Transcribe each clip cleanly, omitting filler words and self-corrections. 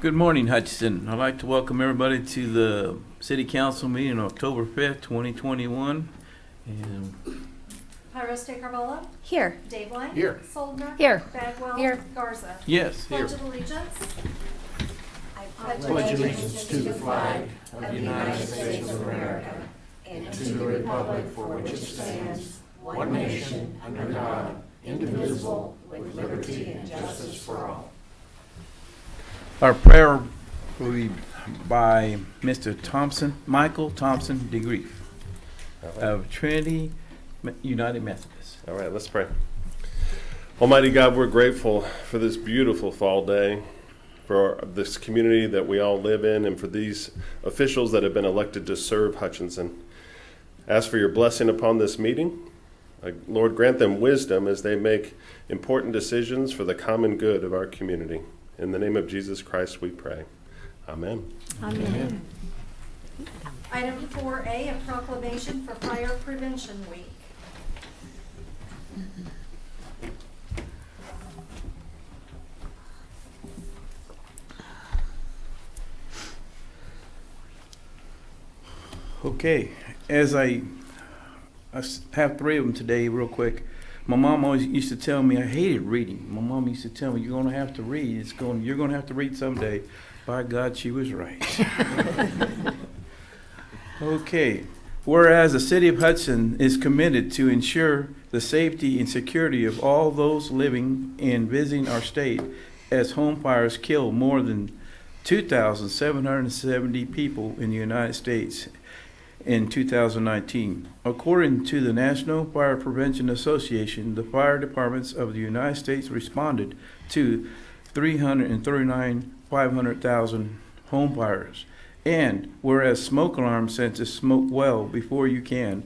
Good morning, Hutchinson. I'd like to welcome everybody to the City Council meeting on October 5th, 2021. And Pyros Carvalho. Here. Dave White. Here. Soldner. Here. Bagwell. Here. Garza. yes, Pledge of Allegiance. I pledge allegiance to the flag of the United States of America and to the republic for which it stands, one nation, under God, indivisible, with liberty and justice for all. our prayer will be by Mr. Thompson, Michael Thompson DeGrief of Trinity United Methodist. All right, let's pray. Almighty God, we're grateful for this beautiful fall day, for this community that we all live in, and for these officials that have been elected to serve Hutchinson. Ask for your blessing upon this meeting. Lord, grant them wisdom as they make important decisions for the common good of our community. In the name of Jesus Christ we pray. Amen. Amen. Item 4A, a proclamation for Fire Prevention Week. Okay, as I have three of them today real quick. My mom always used to tell me I hated reading. My mom used to tell me, you're going to have to read. You're going to have to read someday. By God, she was right. Okay. Whereas the City of Hudson is committed to ensure the safety and security of all those living and visiting our state, as home fires kill more than 2,770 people in the United States in 2019. According to the National Fire Prevention Association, the fire departments of the United States responded to 339 500,000 home fires. And whereas smoke alarm senses smoke well before you can,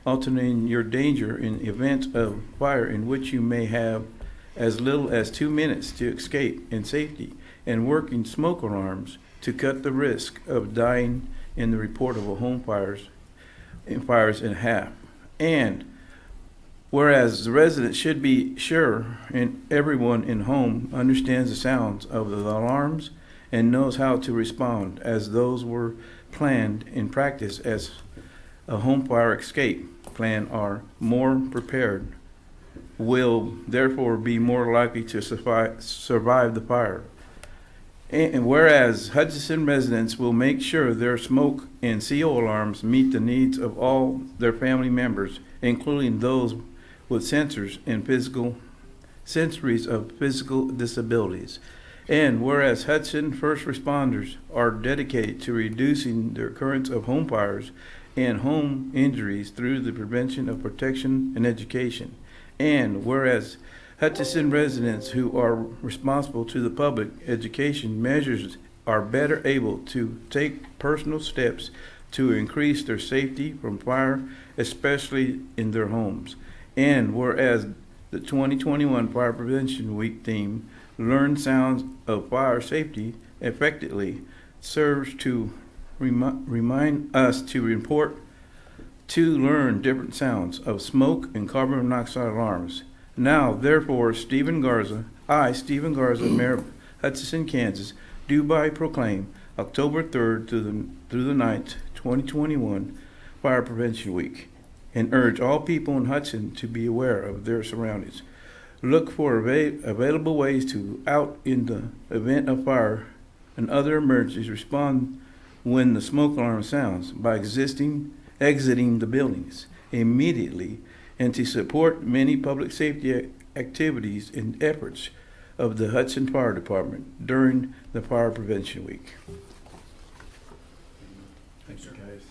alternating your danger in event of fire in which you may have as little as 2 minutes to escape in safety, and working smoke alarms to cut the risk of dying in the reportable home fires in half. And whereas the residents should be sure and everyone in home understands the sounds of the alarms and knows how to respond, as those were planned in practice as a home fire escape plan are more prepared, will therefore be more likely to survive the fire. And whereas Hutchinson residents will make sure their smoke and CO alarms meet the needs of all their family members, including those with sensors and sensories of physical disabilities. And whereas Hudson first responders are dedicated to reducing the occurrence of home fires and home injuries through the prevention of protection and education. And whereas Hutchinson residents who are responsible to the public education measures are better able to take personal steps to increase their safety from fire, especially in their homes. And whereas the 2021 Fire Prevention Week theme, Learn Sounds of Fire Safety Effectively, serves to remind us to learn different sounds of smoke and carbon monoxide alarms. Now, therefore, Stephen Garza, Mayor of Hutchinson, Kansas, do by proclaim October 3rd through the 9th, 2021, Fire Prevention Week, and urge all people in Hudson to be aware of their surroundings. Look for available ways to, out in the event of fire and other emergencies, respond when the smoke alarm sounds by exiting the buildings immediately, and to support many public safety activities and efforts of the Hudson Fire Department during the Fire Prevention Week. Thanks, guys.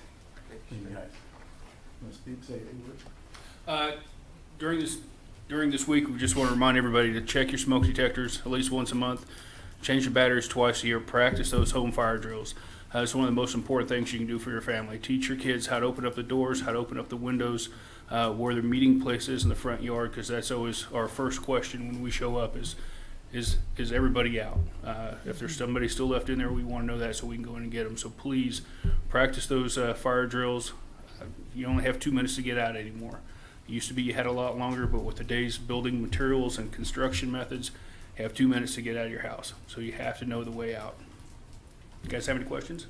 Thank you, guys. Must say a word. During this week, we just want to remind everybody to check your smoke detectors at least once a month, change your batteries twice a year, practice those home fire drills. It's one of the most important things you can do for your family. Teach your kids how to open up the doors, how to open up the windows, where their meeting place is in the front yard, because that's always our first question when we show up is everybody out? If there's somebody still left in there, we want to know that so we can go in and get them. So please practice those fire drills. You only have 2 minutes to get out anymore. It used to be you had a lot longer, but with today's building materials and construction methods, you have 2 minutes to get out of your house. So you have to know the way out. You guys have any questions?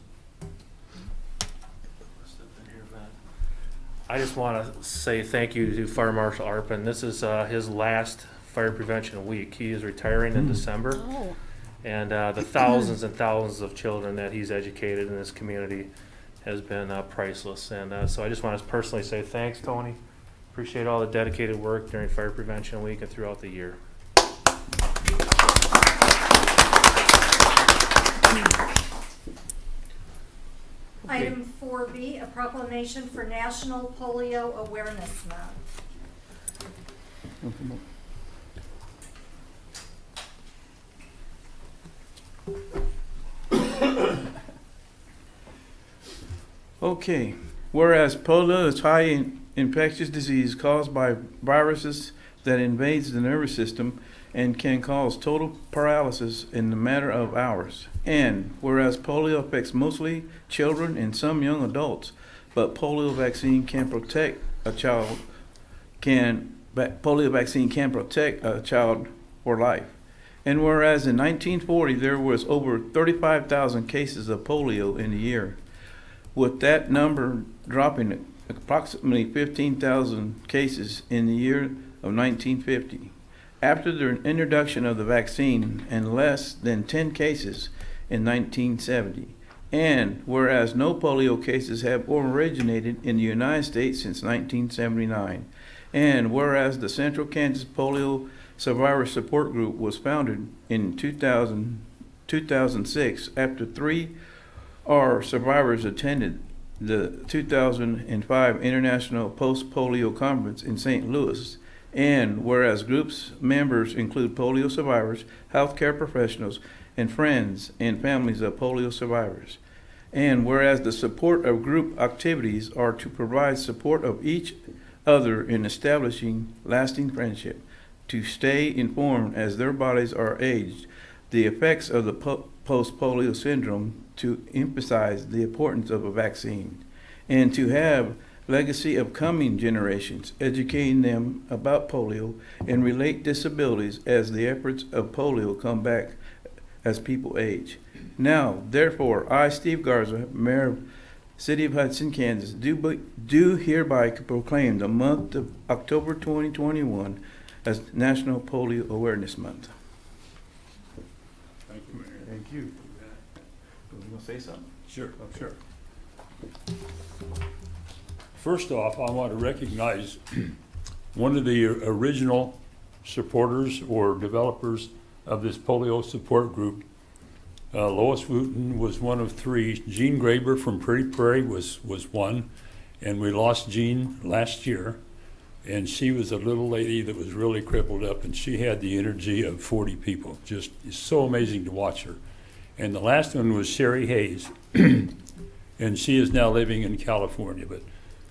I just want to say thank you to Fire Marshal Arpin. This is his last Fire Prevention Week. He is retiring in December. Oh. And the thousands and thousands of children that he's educated in this community has been priceless. And so I just want to personally say thanks, Tony. Appreciate all the dedicated work during Fire Prevention Week and throughout the year. Item 4B, a proclamation for National Polio Awareness Month. Okay, whereas polio is high in infectious disease caused by viruses that invades the nervous system and can cause total paralysis in a matter of hours. And whereas polio affects mostly children and some young adults, but polio vaccine can protect a child for life. And whereas in 1940 there was over 35,000 cases of polio in a year, with that number dropping approximately 15,000 cases in the year of 1950. After the introduction of the vaccine and less than 10 cases in 1970. And whereas no polio cases have originated in the United States since 1979. And whereas the Central Kansas Polio Survivor Support Group was founded in 2006 after 3 survivors attended the 2005 International Post-Polio Conference in St. Louis. And whereas groups members include polio survivors, healthcare professionals, and friends and families of polio survivors. And whereas the support of group activities are to provide support of each other in establishing lasting friendship, to stay informed as their bodies are aged, the effects of the post-polio syndrome, to emphasize the importance of a vaccine, and to have legacy of coming generations, educating them about polio and relate disabilities as the efforts of polio come back as people age. Now, therefore, I, Steve Garza, Mayor of City of Hudson, Kansas, do hereby proclaim the month of October 2021 as National Polio Awareness Month. Thank you, Mayor. Thank you. You want to say something? Sure, Okay. sure. First off, I want to recognize one of the original supporters or developers of this polio support group. Lois Wooten was one of three. Jean Graber from Pretty Prairie was one, and we lost Jean last year. And she was a little lady that was really crippled up, and she had the energy of 40 people. Just, it's so amazing to watch her. And the last one was Sherry Hayes, and she is now living in California. But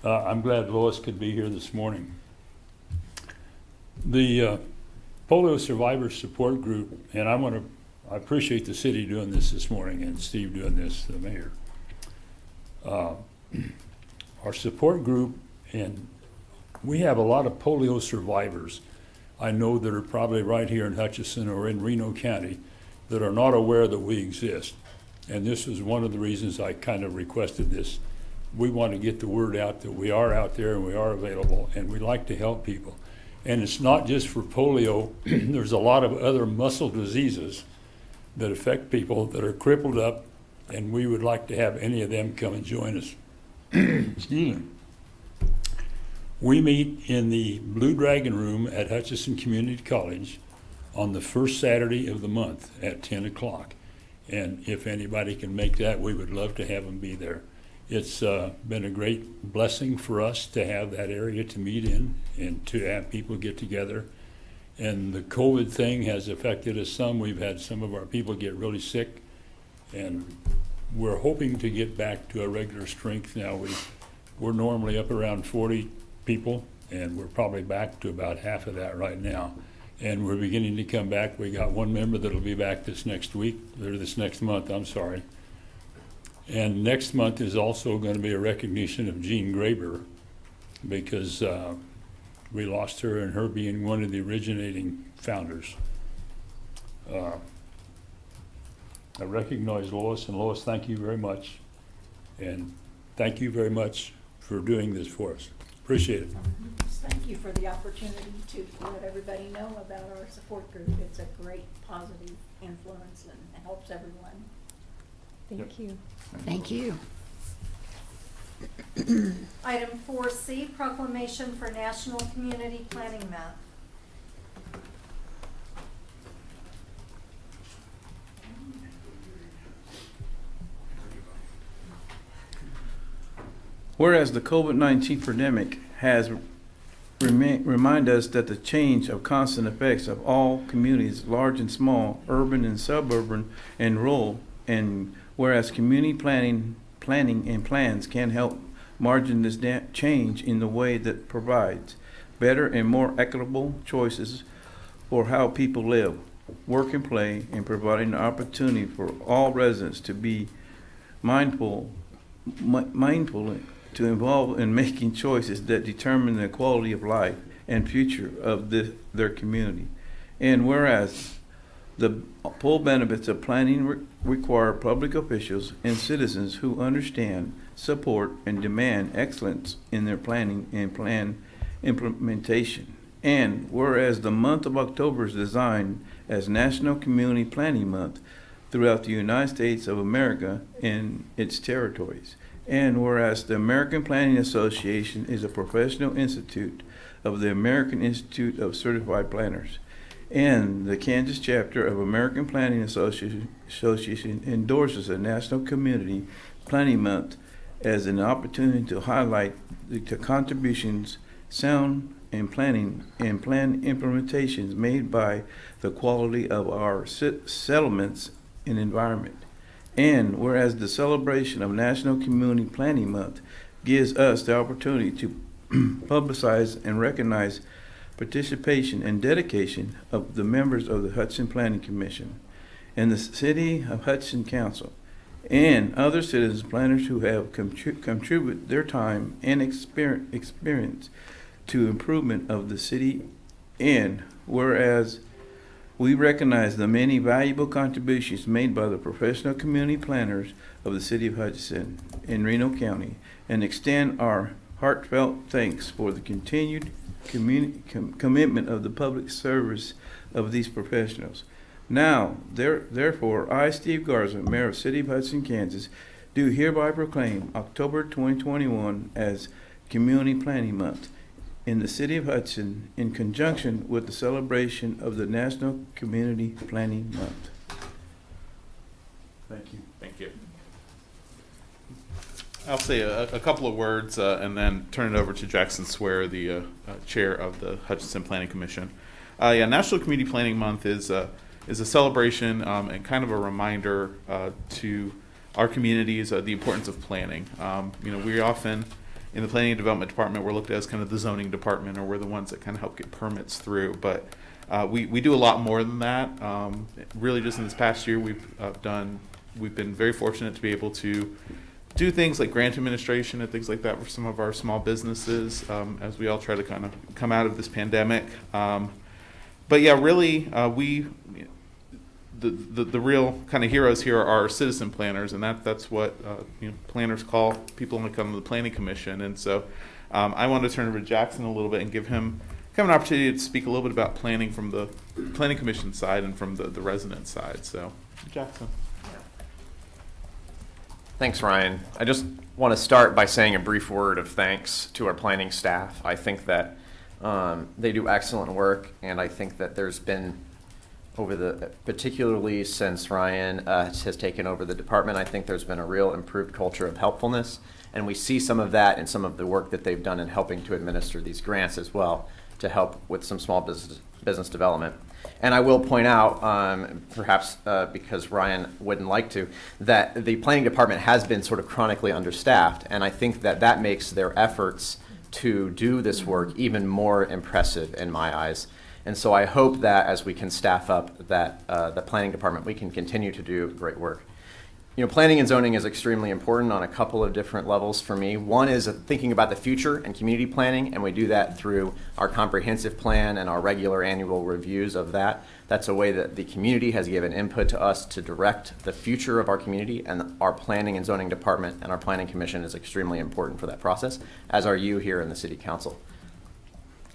I'm glad Lois could be here this morning. The Polio Survivors Support Group, and I appreciate the city doing this morning, and Steve doing this, the mayor. Our support group, and we have a lot of polio survivors I know that are probably right here in Hutchinson or in Reno County that are not aware that we exist. And this is one of the reasons I kind of requested this. We want to get the word out that we are out there and we are available, and we like to help people. And it's not just for polio. There's a lot of other muscle diseases that affect people that are crippled up, and we would like to have any of them come and join us. Excuse me. We meet in the Blue Dragon Room at Hutchinson Community College on the first Saturday of the month at 10 o'clock. And if anybody can make that, we would love to have them be there. It's been a great blessing for us to have that area to meet in and to have people get together. And the COVID thing has affected us some. We've had some of our people get really sick, and we're hoping to get back to a regular strength now. We're normally up around 40 people, and we're probably back to about half of that right now. And we're beginning to come back. We got one member that'll be back this next month, I'm sorry. And next month is also going to be a recognition of Jean Graber, because we lost her, and her being one of the originating founders. I recognize Lois, and Lois, thank you very much. And thank you very much for doing this for us. Appreciate it. Thank you for the opportunity to let everybody know about our support group. It's a great positive influence and it helps everyone. Thank you. Thank you. Item 4C, proclamation for National Community Planning Month. Whereas the COVID-19 pandemic has reminded us that the change of constant effects of all communities, large and small, urban and suburban and rural, and whereas community planning and plans can help margin this change in the way that provides better and more equitable choices for how people live, work, and play, and providing an opportunity for all residents to be mindful to involve in making choices that determine the quality of life and future of their community. And whereas the full benefits of planning require public officials and citizens who understand, support, and demand excellence in their planning and plan implementation. And whereas the month of October is designed as National Community Planning Month throughout the United States of America and its territories. And whereas the American Planning Association is a professional institute of the American Institute of Certified Planners, and the Kansas chapter of American Planning Association endorses a National Community Planning Month as an opportunity to highlight the contributions, sound and planning and plan implementations made by the quality of our settlements and environment. And whereas the celebration of National Community Planning Month gives us the opportunity to publicize and recognize participation and dedication of the members of the Hudson Planning Commission and the City of Hudson Council and other citizens planners who have contributed their time and experience to improvement of the city. And whereas we recognize the many valuable contributions made by the professional community planners of the City of Hutchinson in Reno County and extend our heartfelt thanks for the continued commitment of the public service of these professionals. Now, therefore, I, Steve Garza, Mayor of City of Hudson, Kansas, do hereby proclaim October 2021 as Community Planning Month in the city of Hudson in conjunction with the celebration of the National Community Planning Month. Thank you. Thank you. I'll say a couple of words and then turn it over to Jackson Swear, the chair of the Hutchinson Planning Commission. National Community Planning Month is a celebration and kind of a reminder to our communities the importance of planning. We often, in the Planning and Development Department, we're looked at as kind of the zoning department, or we're the ones that kind of help get permits through. But we do a lot more than that. Really, just in this past year, we've been very fortunate to be able to do things like grant administration and things like that for some of our small businesses as we all try to kind of come out of this pandemic. But yeah, really, the real kind of heroes here are citizen planners, and that's what planners call people when they come to the Planning Commission. And so I wanted to turn over to Jackson a little bit and give him kind of an opportunity to speak a little bit about planning from the Planning Commission side and from the resident side. So, Jackson. Thanks, Ryan. I just want to start by saying a brief word of thanks to our planning staff. I think that they do excellent work, and I think that there's been, particularly since Ryan has taken over the department, I think there's been a real improved culture of helpfulness, and we see some of that in some of the work that they've done in helping to administer these grants as well to help with some small business development. And I will point out, perhaps because Ryan wouldn't like to, that the planning department has been sort of chronically understaffed, and I think that makes their efforts to do this work even more impressive in my eyes. And so I hope that as we can staff up that the planning department, we can continue to do great work. Planning and zoning is extremely important on a couple of different levels for me. One is thinking about the future and community planning, and we do that through our comprehensive plan and our regular annual reviews of that. That's a way that the community has given input to us to direct the future of our community, and our planning and zoning department and our planning commission is extremely important for that process, as are you here in the city council.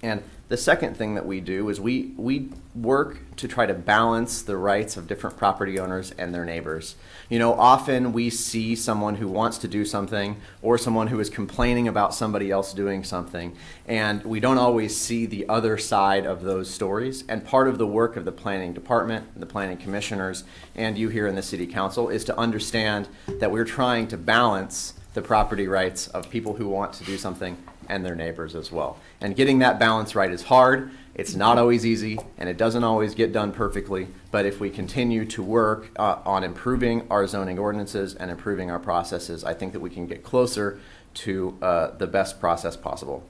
And the second thing that we do is we work to try to balance the rights of different property owners and their neighbors. Often we see someone who wants to do something or someone who is complaining about somebody else doing something, and we don't always see the other side of those stories. And part of the work of the planning department, the planning commissioners, and you here in the city council is to understand that we're trying to balance the property rights of people who want to do something and their neighbors as well. And getting that balance right is hard. It's not always easy, and it doesn't always get done perfectly. But if we continue to work on improving our zoning ordinances and improving our processes, I think that we can get closer to the best process possible.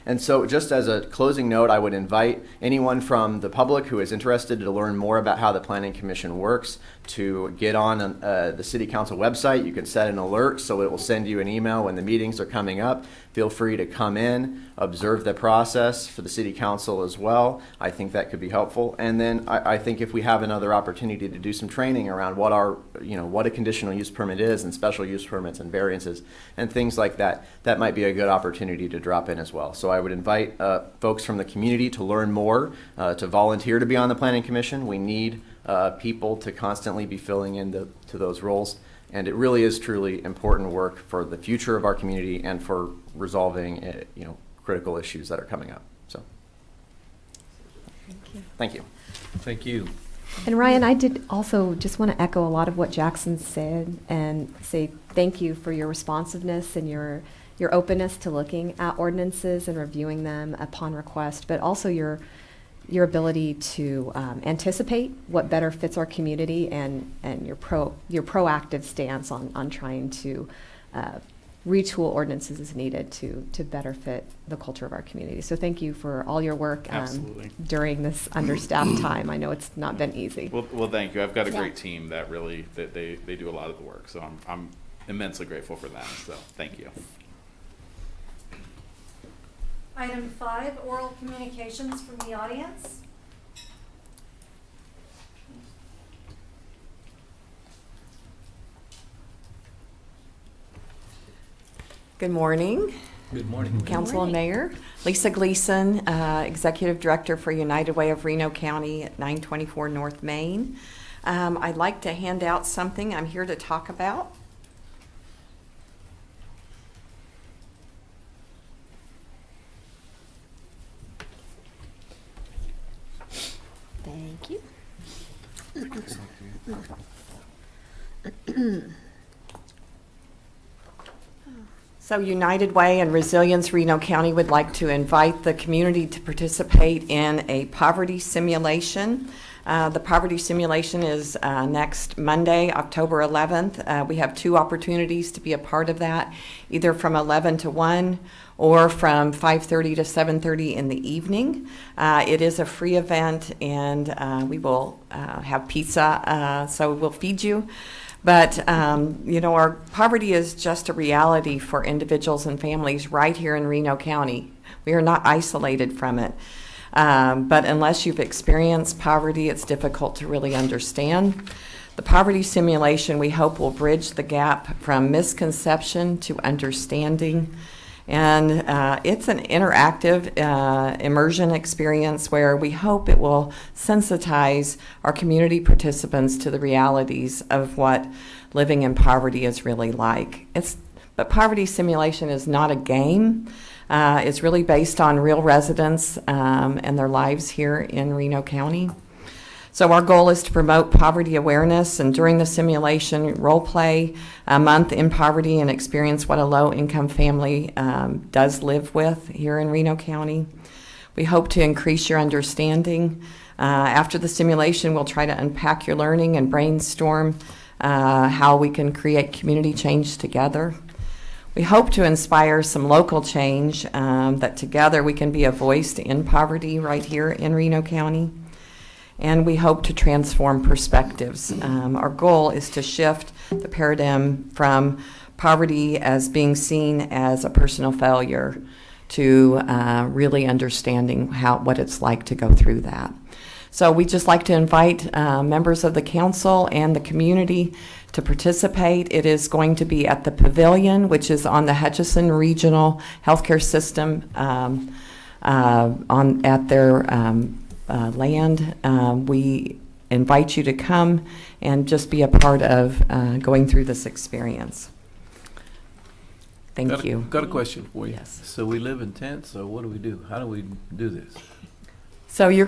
And so just as a closing note, I would invite anyone from the public who is interested to learn more about how the Planning Commission works to get on the City Council website. You can set an alert so it will send you an email when the meetings are coming up. Feel free to come in, observe the process for the City Council as well. I think that could be helpful. And then I think if we have another opportunity to do some training around what a conditional use permit is and special use permits and variances and things like that, that might be a good opportunity to drop in as well. So I would invite folks from the community to learn more, to volunteer to be on the Planning Commission. We need people to constantly be filling into those roles. And it really is truly important work for the future of our community and for resolving critical issues that are coming up. So thank you. Thank you. And Ryan, I did also just want to echo a lot of what Jackson said and say thank you for your responsiveness and your openness to looking at ordinances and reviewing them upon request, but also your ability to anticipate what better fits our community and your proactive stance on trying to retool ordinances as needed to better fit the culture of our community. So thank you for all your work during this understaffed time. I know it's not been easy. Well, thank you. I've got a great team that really they do a lot of the work, so I'm immensely grateful for that. So thank you. Item 5, oral communications from the audience. Good morning. Good morning. Council and Mayor. Lisa Gleason, Executive Director for United Way of Reno County at 924 North Main. I'd like to hand out something I'm here to talk about. So United Way and Resilience Reno County would like to invite the community to participate in a poverty simulation. The poverty simulation is next Monday, October 11th. We have 2 opportunities to be a part of that, either from 11 to 1 or from 5:30 to 7:30 in the evening. It is a free event, and we will have pizza, so we'll feed you. But, our poverty is just a reality for individuals and families right here in Reno County. We are not isolated from it. But unless you've experienced poverty, it's difficult to really understand. The poverty simulation, we hope, will bridge the gap from misconception to understanding. And it's an interactive immersion experience where we hope it will sensitize our community participants to the realities of what living in poverty is really like. But poverty simulation is not a game. It's really based on real residents and their lives here in Reno County. So our goal is to promote poverty awareness, and during the simulation, role play a month in poverty and experience what a low-income family does live with here in Reno County. We hope to increase your understanding. After the simulation, we'll try to unpack your learning and brainstorm how we can create community change together. We hope to inspire some local change, that together we can be a voice to end poverty right here in Reno County. And we hope to transform perspectives. Our goal is to shift the paradigm from poverty as being seen as a personal failure to really understanding what it's like to go through that. So we'd just like to invite members of the council and the community to participate. It is going to be at the Pavilion, which is on the Hutchinson Regional Healthcare System at their land. We invite you to come and just be a part of going through this experience. Thank you. Got a question for you. Yes. So we live in tents, so what do we do? How do we do this? So you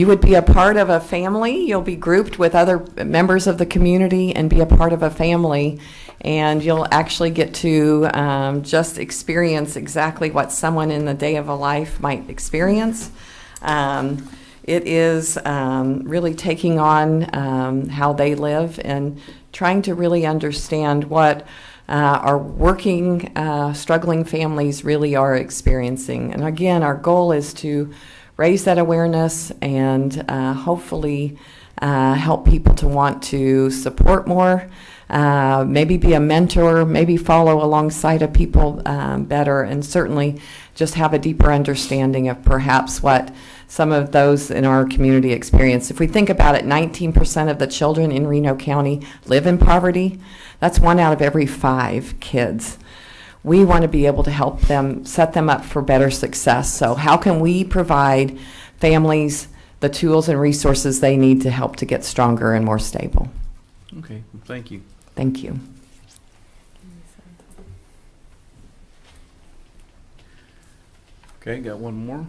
would be a part of a family. You'll be grouped with other members of the community and be a part of a family. And you'll actually get to just experience exactly what someone in the day of a life might experience. It is really taking on how they live and trying to really understand what our working, struggling families really are experiencing. And again, our goal is to raise that awareness and hopefully help people to want to support more, maybe be a mentor, maybe follow alongside of people better, and certainly just have a deeper understanding of perhaps what some of those in our community experience. If we think about it, 19% of the children in Reno County live in poverty. That's 1 out of every 5 kids. We want to be able to help them, set them up for better success. So how can we provide families the tools and resources they need to help to get stronger and more stable? Okay, thank you. Thank you. Okay, got one more.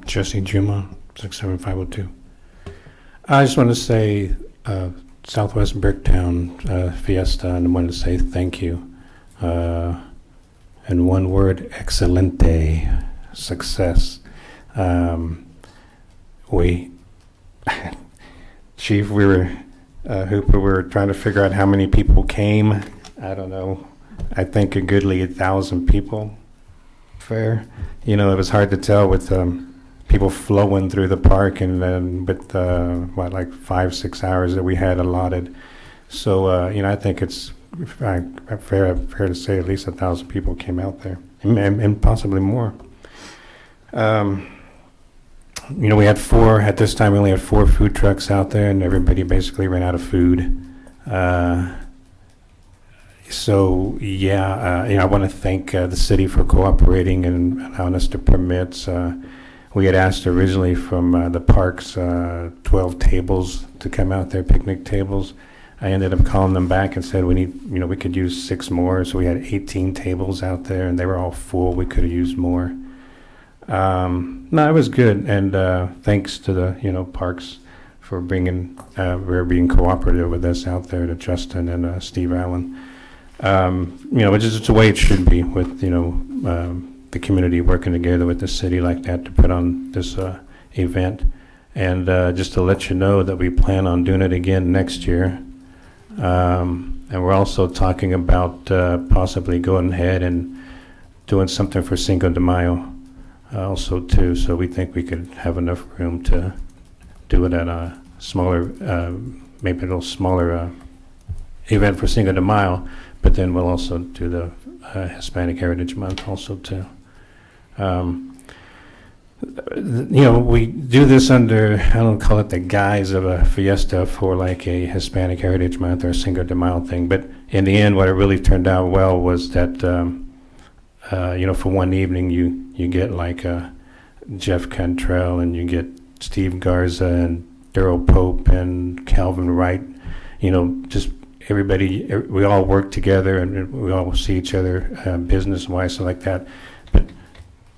Jesse Juma, 67502. I just want to say Southwest Bricktown Fiesta, and I wanted to say thank you. And one word, excelente, success. Chief, Hooper, we were trying to figure out how many people came. I don't know. I think a goodly 1,000 people. Fair. It was hard to tell with people flowing through the park, and then with 5-6 hours that we had allotted. So I think it's fair to say at least 1,000 people came out there, and possibly more. We had 4 at this time. We only had 4 food trucks out there, and everybody basically ran out of food. I want to thank the city for cooperating and allowing us to permit. We had asked originally from the parks 12 tables to come out there, picnic tables, I ended up calling them back and said we could use 6 more. So we had 18 tables out there, and they were all full. We could have used more. No, it was good, and thanks to the parks for being cooperative with us out there, to Justin and Steve Allen. Which is the way it should be, with the community working together with the city like that to put on this event. And just to let you know that we plan on doing it again next year. And we're also talking about possibly going ahead and doing something for Cinco de Mayo also too. So we think we could have enough room to do it at a smaller, maybe a little smaller event for Cinco de Mayo. But then we'll also do the Hispanic Heritage Month also too. We do this under, I don't call it the guise of a fiesta for like a Hispanic Heritage Month or a Cinco de Mayo thing, but in the end, what it really turned out well was that, for one evening, you get like Jeff Cantrell, and you get Steve Garza and Daryl Pope and Calvin Wright, just everybody, we all work together and we all see each other business-wise, so like that. But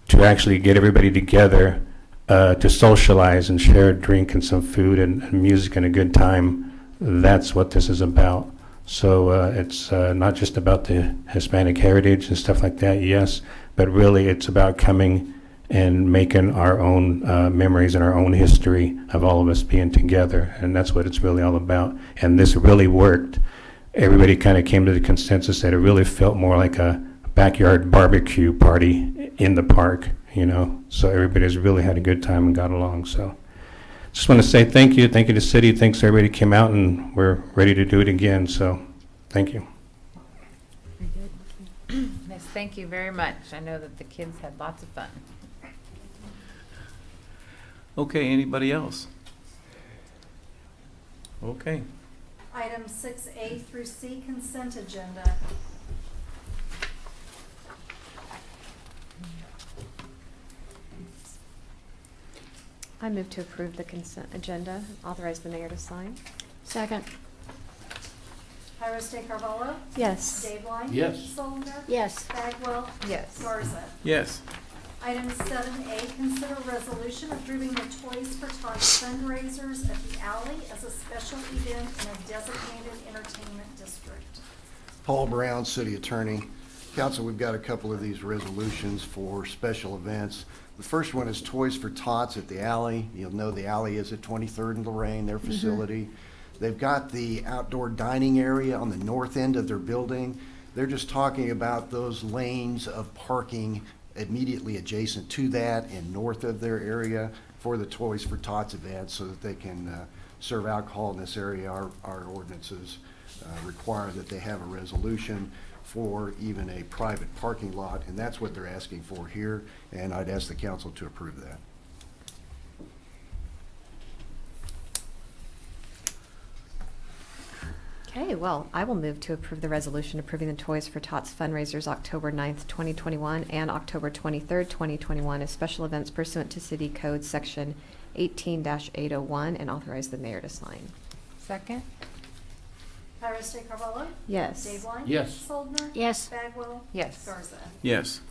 to actually get everybody together to socialize and share a drink and some food and music and a good time, that's what this is about. So it's not just about the Hispanic heritage and stuff like that, yes, but really it's about coming and making our own memories and our own history of all of us being together, and that's what it's really all about. And this really worked. Everybody kind of came to the consensus that it really felt more like a backyard barbecue party in the park, so everybody's really had a good time and got along. So just want to say thank you to the city, thanks everybody who came out, and we're ready to do it again, so thank you. Very good. Yes, thank you very much. I know that the kids had lots of fun. Okay, anybody else? Okay. Items 6A through C, consent agenda. I move to approve the consent agenda, authorize the mayor to sign. Second. Iris De Carvalho? Yes. Dave Line? Yes. Soldner? Yes. Bagwell? Yes. Garza. Yes. Item 7A, consider resolution approving the Toys for Tots fundraisers at the Alley as a special event in a designated entertainment district. Paul Brown, City Attorney. Council, we've got a couple of these resolutions for special events. The first one is Toys for Tots at the Alley. You'll know the Alley is at 23rd and Lorraine, their facility. They've got the outdoor dining area on the north end of their building. They're just talking about those lanes of parking immediately adjacent to that and north of their area for the Toys for Tots event, so that they can serve alcohol in this area. Our ordinances require that they have a resolution for even a private parking lot, and that's what they're asking for here, and I'd ask the council to approve that. Okay, well, I will move to approve the resolution approving the Toys for Tots fundraisers October 9th, 2021 and October 23rd, 2021 as special events pursuant to City Code Section 18-801 and authorize the mayor to sign. Second? Iris De Carvalho? Yes. Dave Line? Yes. Soldner? Yes. Bagwell? Yes. Garza. Yes.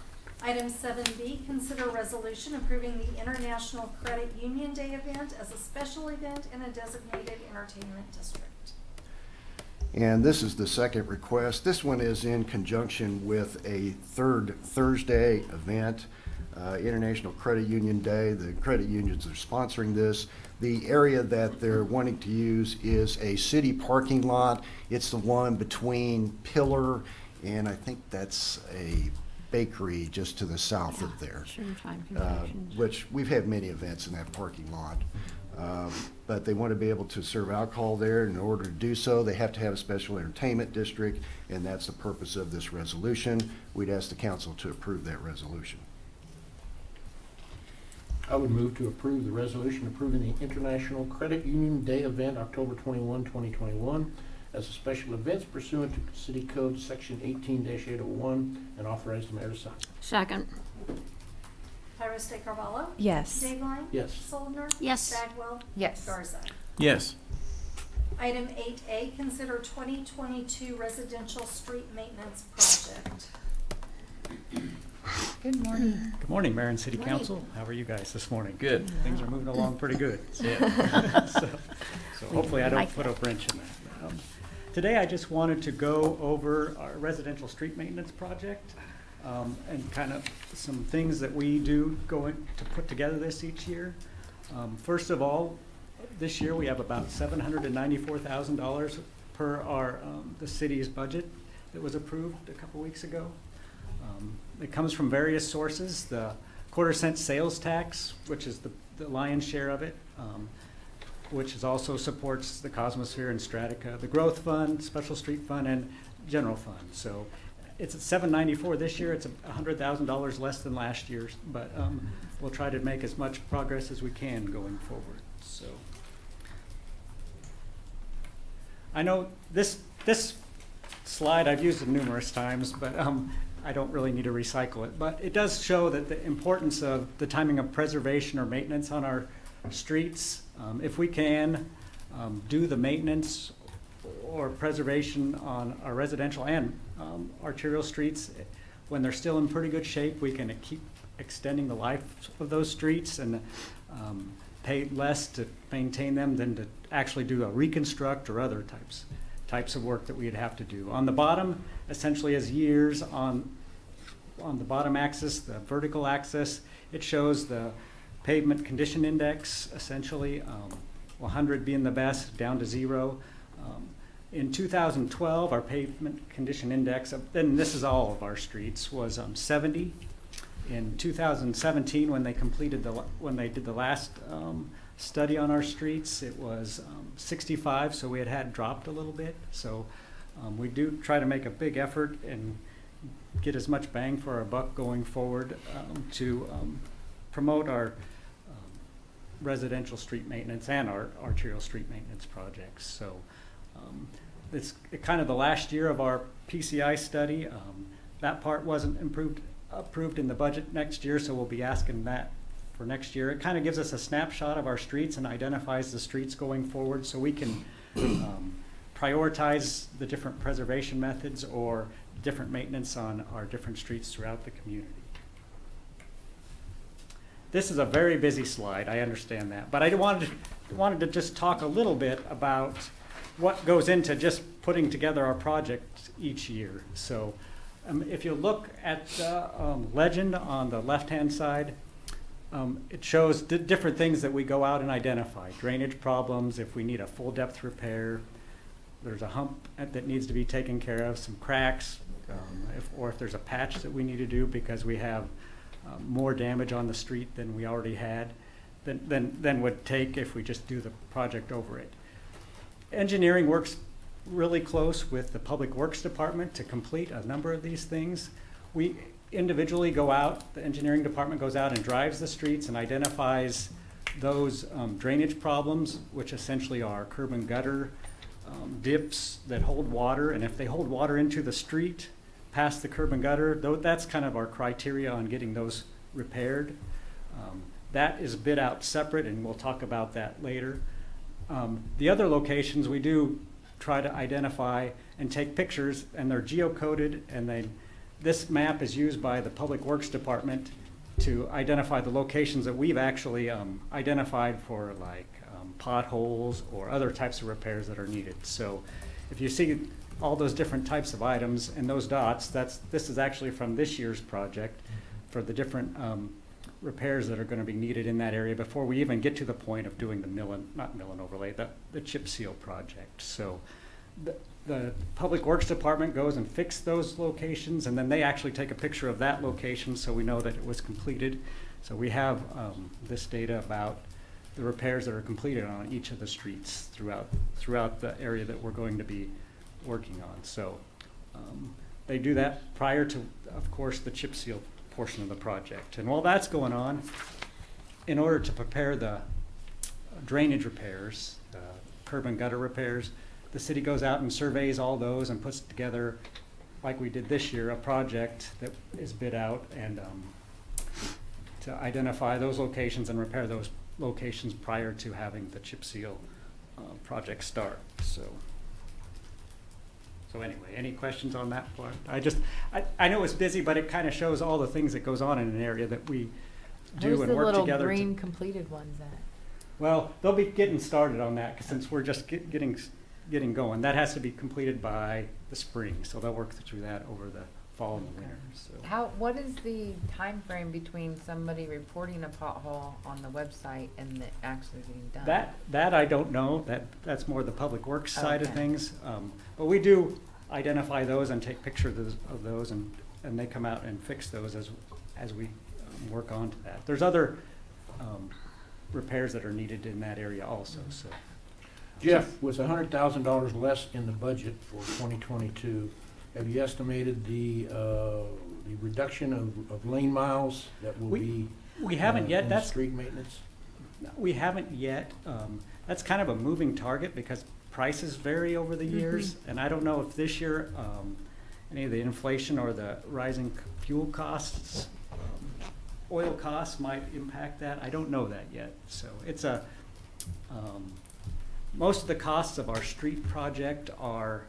Item 7B, consider resolution approving the International Credit Union Day event as a special event in a designated entertainment district. And this is the second request. This one is in conjunction with a third Thursday event, International Credit Union Day. The credit unions are sponsoring this. The area that they're wanting to use is a city parking lot. It's the one between Pillar and I think that's a bakery just to the south of there. Which we've had many events in that parking lot. But they want to be able to serve alcohol there. In order to do so, they have to have a special entertainment district, and that's the purpose of this resolution. We'd ask the council to approve that resolution. I would move to approve the resolution approving the International Credit Union Day event October 21, 2021 as a special event pursuant to City Code Section 18-801 and authorize the mayor to sign. Second. Iris De Carvalho? Yes. Dave Line? Yes. Soldner? Yes. Bagwell? Yes. Garza. Yes. Item 8A, consider 2022 residential street maintenance project. Good morning. Good morning, Mayor and City Morning. Council. How are you guys this morning? Good. Things are moving along pretty good. Yeah. So hopefully I don't put a wrench in that. Today I just wanted to go over our residential street maintenance project and kind of some things that we do going to put together this each year. First of all, this year we have about $794,000 per our the city's budget that was approved a couple weeks ago. It comes from various sources. The quarter-cent sales tax, which is the lion's share of it, which is also supports the Cosmosphere and Stratica, the Growth Fund, Special Street Fund, and General Fund. So it's at $794 this year. It's $100,000 less than last year's, but we'll try to make as much progress as we can going forward. So I know this slide I've used it numerous times, but I don't really need to recycle it. But it does show that the importance of the timing of preservation or maintenance on our streets. If we can do the maintenance or preservation on our residential and arterial streets, when they're still in pretty good shape, we can keep extending the life of those streets and pay less to maintain them than to actually do a reconstruct or other types of work that we'd have to do. On the bottom, essentially as years on the bottom axis, the vertical axis, it shows the pavement condition index, essentially 100 being the best, down to 0. In 2012, our pavement condition index, and this is all of our streets, was 70. In 2017, when they did the last study on our streets, it was 65, so we had dropped a little bit. So we do try to make a big effort and get as much bang for our buck going forward to promote our residential street maintenance and our arterial street maintenance projects. So it's kind of the last year of our PCI study. That part wasn't approved in the budget next year, so we'll be asking that for next year. It kind of gives us a snapshot of our streets and identifies the streets going forward, so we can prioritize the different preservation methods or different maintenance on our different streets throughout the community. This is a very busy slide, I understand that, but I wanted to just talk a little bit about what goes into just putting together our project each year. So if you look at the legend on the left-hand side, it shows different things that we go out and identify. Drainage problems, if we need a full depth repair, there's a hump that needs to be taken care of, some cracks, or if there's a patch that we need to do because we have more damage on the street than we already had, than would take if we just do the project over it. Engineering works really close with the Public Works Department to complete a number of these things. We individually go out, the engineering department goes out and drives the streets and identifies those drainage problems, which essentially are curb and gutter dips that hold water, and if they hold water into the street past the curb and gutter, that's kind of our criteria on getting those repaired. That is bid out separate, and we'll talk about that later. The other locations we do try to identify and take pictures, and they're geocoded, and this map is used by the Public Works Department to identify the locations that we've actually identified for like potholes or other types of repairs that are needed. So if you see all those different types of items and those dots, this is actually from this year's project for the different repairs that are going to be needed in that area before we even get to the point of doing the not mill and overlay, the chip seal project. So the Public Works Department goes and fixes those locations, and then they actually take a picture of that location so we know that it was completed. So we have this data about the repairs that are completed on each of the streets throughout the area that we're going to be working on. So they do that prior to, of course, the chip seal portion of the project. And while that's going on, in order to prepare the drainage repairs, curb and gutter repairs, the city goes out and surveys all those and puts together, like we did this year, a project that is bid out and to identify those locations and repair those locations prior to having the chip seal project start, so. So anyway, any questions on that part? I know it's busy, but it kind of shows all the things that goes on in an area that we do and work together. Where's the little green completed ones at? Well, they'll be getting started on that, 'cause since we're just getting going. That has to be completed by the spring, so they'll work through that over the fall and the winter, so. What is the time frame between somebody reporting a pothole on the website and it actually getting done? That I don't know. That's more the public works side of Okay. things. But we do identify those and take pictures of those, and they come out and fix those as we work on to that. There's other repairs that are needed in that area also, so. Jeff, with $100,000 less in the budget for 2022, have you estimated the reduction of lane miles that will be? We haven't yet. in That's street maintenance. We haven't yet. That's kind of a moving target because prices vary over the years, and I don't know if this year any of the inflation or the rising fuel costs, oil costs might impact that. I don't know that yet. So it's most of the costs of our street project are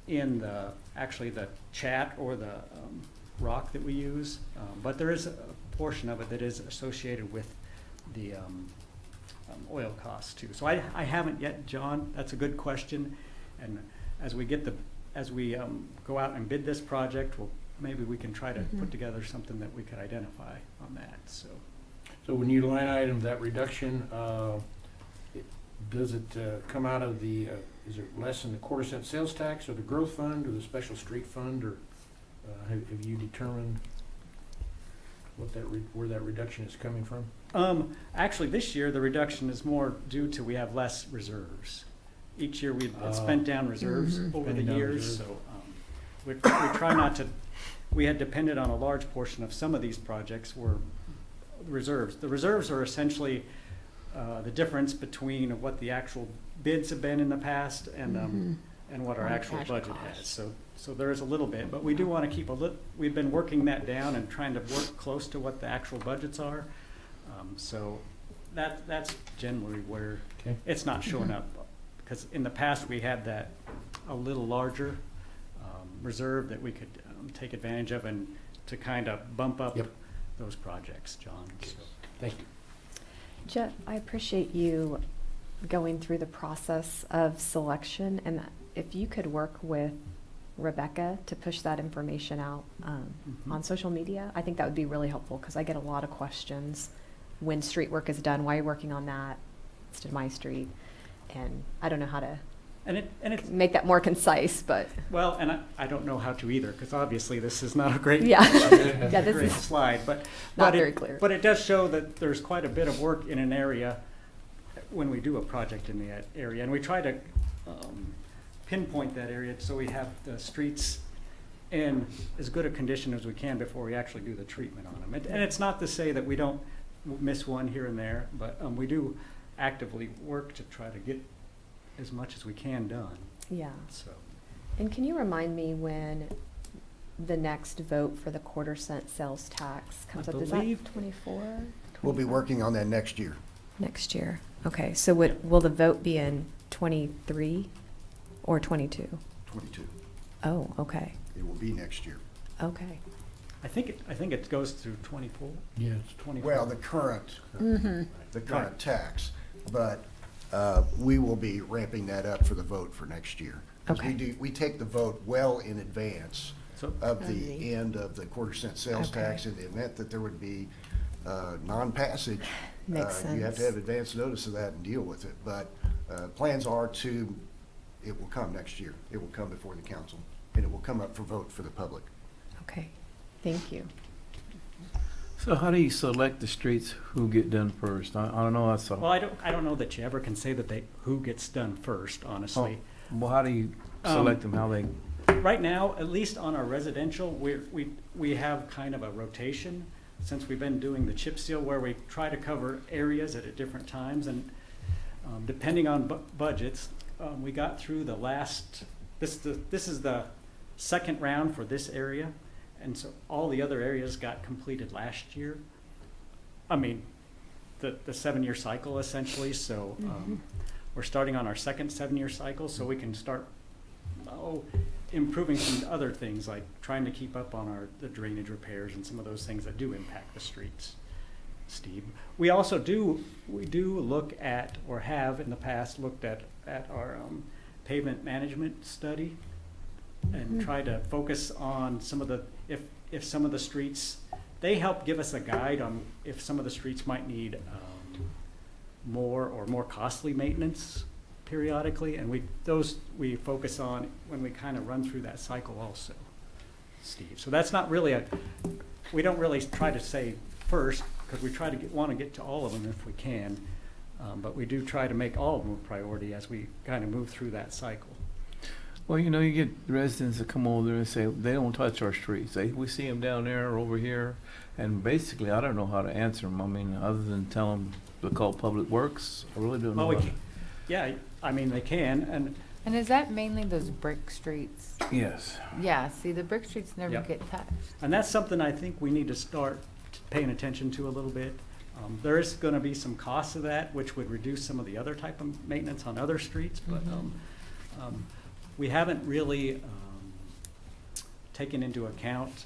in actually the chat or the rock that we use, but there is a portion of it that is associated with the oil costs too. So I haven't yet, John. That's a good question, and as we go out and bid this project, maybe we can try to put together something that we could identify on that. So when you line item that reduction, does it come out of the, is it less in the quarter-cent sales tax or the growth fund or the special street fund, or have you determined where that reduction is coming from? Actually, this year the reduction is more due to we have less reserves. Each year we've spent down reserves over the years, so we try not to. We had depended on a large portion of some of these projects were reserves. The reserves are essentially the difference between what the actual bids have been in the past and what our actual budget has. So there is a little bit, but we do want to keep we've been working that down and trying to work close to what the actual budgets are. So that's generally where it's not showing up, because in the past we had that a little larger reserve that we could take advantage of and to kind of bump up those projects, John. So. Thank you. Jeff, I appreciate you going through the process of selection, and if you could work with Rebecca to push that information out on social media, I think that would be really helpful, because I get a lot of questions when street work is done. Why are you working on that? It's to my street, and I don't know how to make that more concise. But well, and I don't know how to either, because obviously this is not a great this is slide, but very clear. But it does show that there's quite a bit of work in an area when we do a project in that area, and we try to pinpoint that area so we have the streets in as good a condition as we can before we actually do the treatment on them. And it's not to say that we don't miss one here and there, but we do actively work to try to get as much as we can done. Yeah. So. And can you remind me when the next vote for the quarter-cent sales tax comes up? Is that 24? We'll be working on that next year. Next year. Okay. So will the vote be in 23 or 22? 22. Oh, okay. It will be next year. Okay. I think it goes through 24. Yeah, it's 24. Well, the current tax, but we will be ramping that up for the vote for next year. Okay. We take the vote well in advance of the end of the quarter-cent sales tax. In the event that there would be non-passage, Makes sense. you have to have advance notice of that and deal with it. But plans are it will come next year. It will come before the council, and it will come up for vote for the public. Okay. Thank you. So how do you select the streets who get done first? I don't know. That's all. Well, I don't know that you ever can say that who gets done first, honestly. Well, how do you select them? How they? Right now, at least on our residential, we have kind of a rotation since we've been doing the chip seal, where we try to cover areas at different times, and depending on budgets, we got through the last. This is the second round for this area. And so all the other areas got completed last year. I mean, the 7-year cycle essentially. So we're starting on our second 7-year cycle, so we can start improving some other things, like trying to keep up on the drainage repairs and some of those things that do impact the streets, Steve. We also do look at, or have in the past looked at our pavement management study, and try to focus on some of the, if some of the streets, they help give us a guide on if some of the streets might need more costly maintenance periodically, and we focus on when we kind of run through that cycle also, Steve. So that's not really we don't really try to say first, because we try to want to get to all of them if we can, but we do try to make all of them a priority as we kind of move through that cycle. Well, you know, you get residents that come over there and say they don't touch our streets. We see them down there or over here, and basically I don't know how to answer them. I mean, other than tell them to call Public Works, I really don't know. Yeah, I mean, they can, And is that mainly those brick streets? Yes. Yeah, see, the brick streets never Yep. get touched. and that's something I think we need to start paying attention to a little bit. There is going to be some costs of that, which would reduce some of the other type of maintenance on other streets, but we haven't really taken into account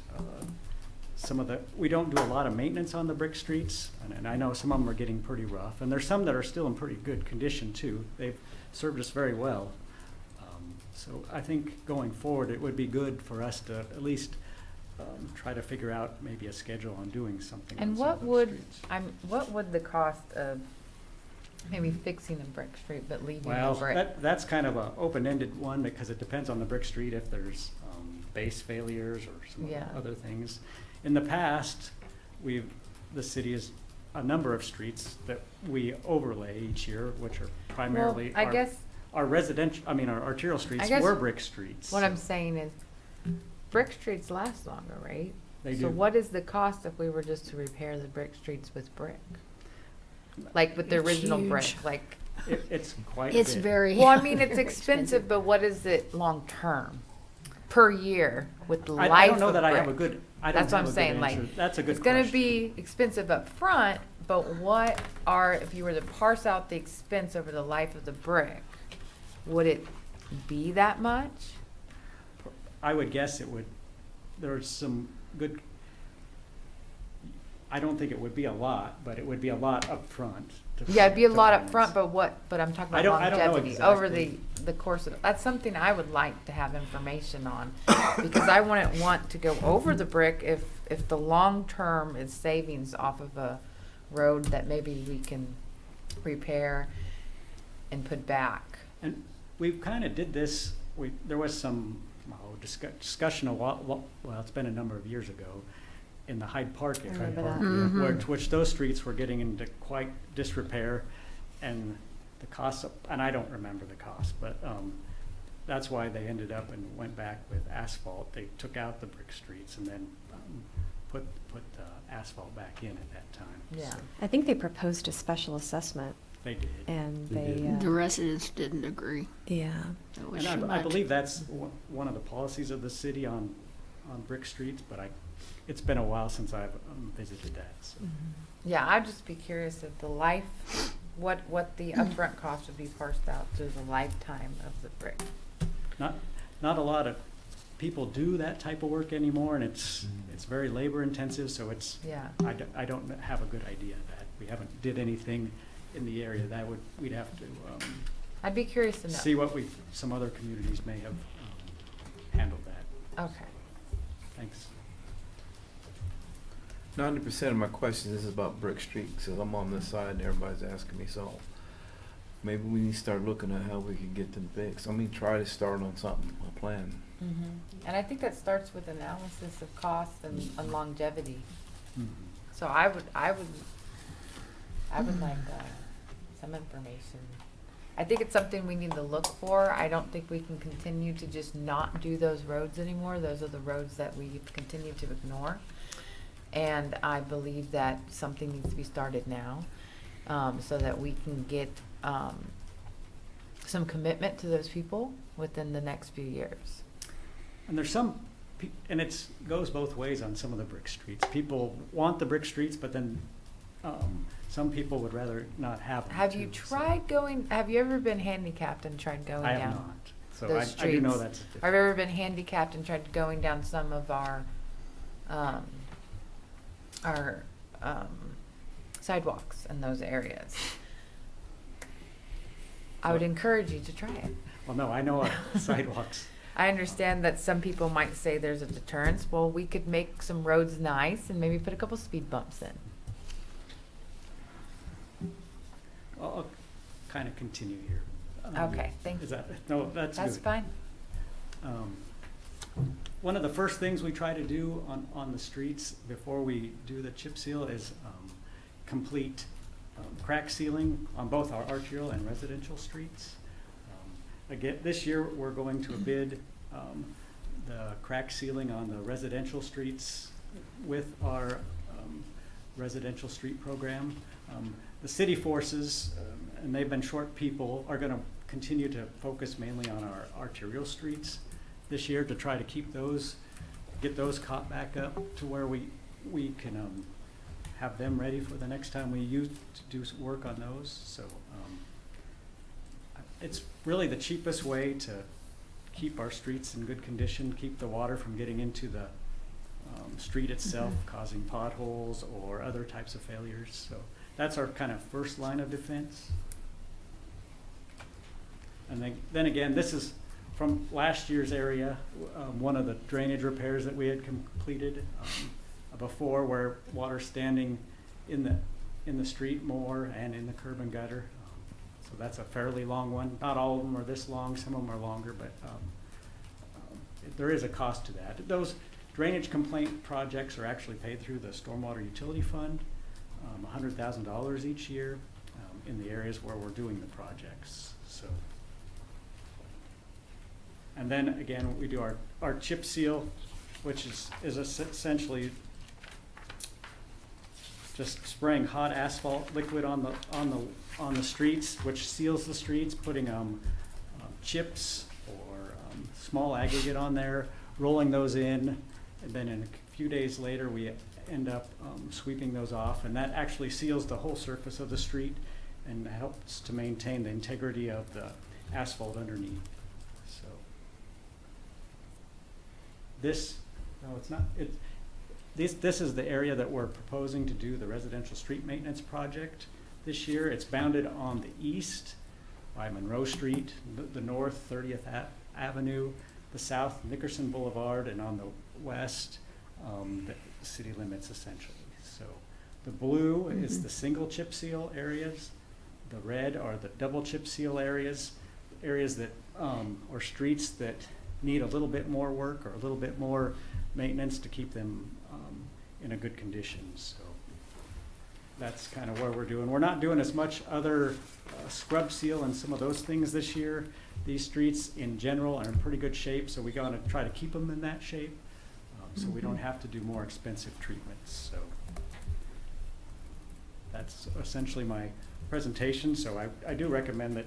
we don't do a lot of maintenance on the brick streets, and I know some of them are getting pretty rough, and there's some that are still in pretty good condition too. They've served us very well. So I think going forward, it would be good for us to at least try to figure out maybe a schedule on doing something. And on some what of those would, streets. What would the cost of maybe fixing a brick street but leaving Well, the brick? that's kind of an open-ended one, because it depends on the brick street if there's base failures or some Yeah. other things. In the past, the city has a number of streets that we overlay each year, which are primarily Well, I guess our residential, our arterial streets guess were brick streets. what I'm saying is brick streets last longer, right? They So do. what is the cost if we were just to repair the brick streets with brick? Like with the It's original huge. brick, like, It's quite It's a bit. very. well, I mean, it's very expensive, but what is it long term? Per year with the life I don't know of that I have a brick? good, I don't That's what have I'm a saying, good like, answer. That's a good It's gonna question. be expensive up front, but if you were to parse out the expense over the life of the brick, would it be that much? I would guess it would, there's some good, I don't think it would be a lot, but it would be a lot up front. Yeah, it'd be a to lot up finance. front, but I'm talking I about don't know longevity over exactly. the course of, that's something I would like to have information on. Because I wouldn't want to go over the brick if the long term is savings off of a road that maybe we can repair and put back. And we kind of did this, there was some discussion a while, well, it's been a number of years ago, in the Hyde Park area. remember that. Mhm. Which those streets were getting into quite disrepair, and the cost, and I don't remember the cost, but that's why they ended up and went back with asphalt. They took out the brick streets and then put asphalt back in at that time. Yeah. So I think they proposed a special assessment, they did. and They they, did. The residents didn't agree. yeah. That was And too I much. believe that's one of the policies of the city on brick streets, but it's been a while since I've visited that. So. Yeah, I'd just be curious if the life, what the upfront cost would be parsed out through the lifetime of the brick. Not a lot of people do that type of work anymore, and it's very labor intensive, so it's, Yeah. I don't have a good idea of that. We haven't did anything in the area that we'd have to I'd be curious to know. see what some other communities may have handled that. Okay. Thanks. 90% of my questions is about Brick Street, because I'm on this side and everybody's asking me, so maybe we need to start looking at how we can get them fixed. I mean, try to start on something, a plan. And I think that starts with analysis of cost and longevity. Mhm. So I would like some information. I think it's something we need to look for. I don't think we can continue to just not do those roads anymore. Those are the roads that we continue to ignore. And I believe that something needs to be started now, so that we can get some commitment to those people within the next few years. And there's and it goes both ways on some of the brick streets. People want the brick streets, but then some people would rather not have them. Have you too, so tried going, have you ever been handicapped and tried going I down? have not. So those I do know streets? that's a difference. Have you ever been handicapped and tried going down some of our sidewalks in those areas? I would encourage you to try it. Well, no, I know our sidewalks. I understand that some people might say there's a deterrence. Well, we could make some roads nice and maybe put a couple speed bumps in. Well, I'll kind of continue here. Okay, thank Is you. that, no, that's good. That's fine. One of the first things we try to do on the streets before we do the chip seal is complete crack sealing on both our arterial and residential streets. Again, this year, we're going to bid the crack sealing on the residential streets with our residential street program. The city forces, and they've been short people, are going to continue to focus mainly on our arterial streets this year to try to keep those, get those caught back up to where we can have them ready for the next time we use to do work on those. So it's really the cheapest way to keep our streets in good condition, keep the water from getting into the street itself, causing potholes or other types of failures. So that's our kind of first line of defense. And then again, this is from last year's area, one of the drainage repairs that we had completed before, where water's standing in the street more and in the curb and gutter. So that's a fairly long one. Not all of them are this long, some of them are longer, but there is a cost to that. Those drainage complaint projects are actually paid through the Stormwater Utility Fund, $100,000 each year in the areas where we're doing the projects. So, and then again, we do our chip seal, which is essentially just spraying hot asphalt liquid on the streets, which seals the streets, putting chips or small aggregate on there, rolling those in, and then in a few days later we end up sweeping those off, and that actually seals the whole surface of the street and helps to maintain the integrity of the asphalt underneath. So this, no, it's not. This is the area that we're proposing to do the residential street maintenance project this year. It's bounded on the east by Monroe Street, the north 30th Avenue, the south Nickerson Boulevard, and on the west the city limits essentially. So the blue is the single chip seal areas. The red are the double chip seal areas that or streets that need a little bit more work or a little bit more maintenance to keep them in a good condition. So that's kind of where we're doing. We're not doing as much other scrub seal and some of those things this year. These streets in general are in pretty good shape, so we're going to try to keep them in that shape so we don't have to do more expensive treatments. So that's essentially my presentation. So I do recommend that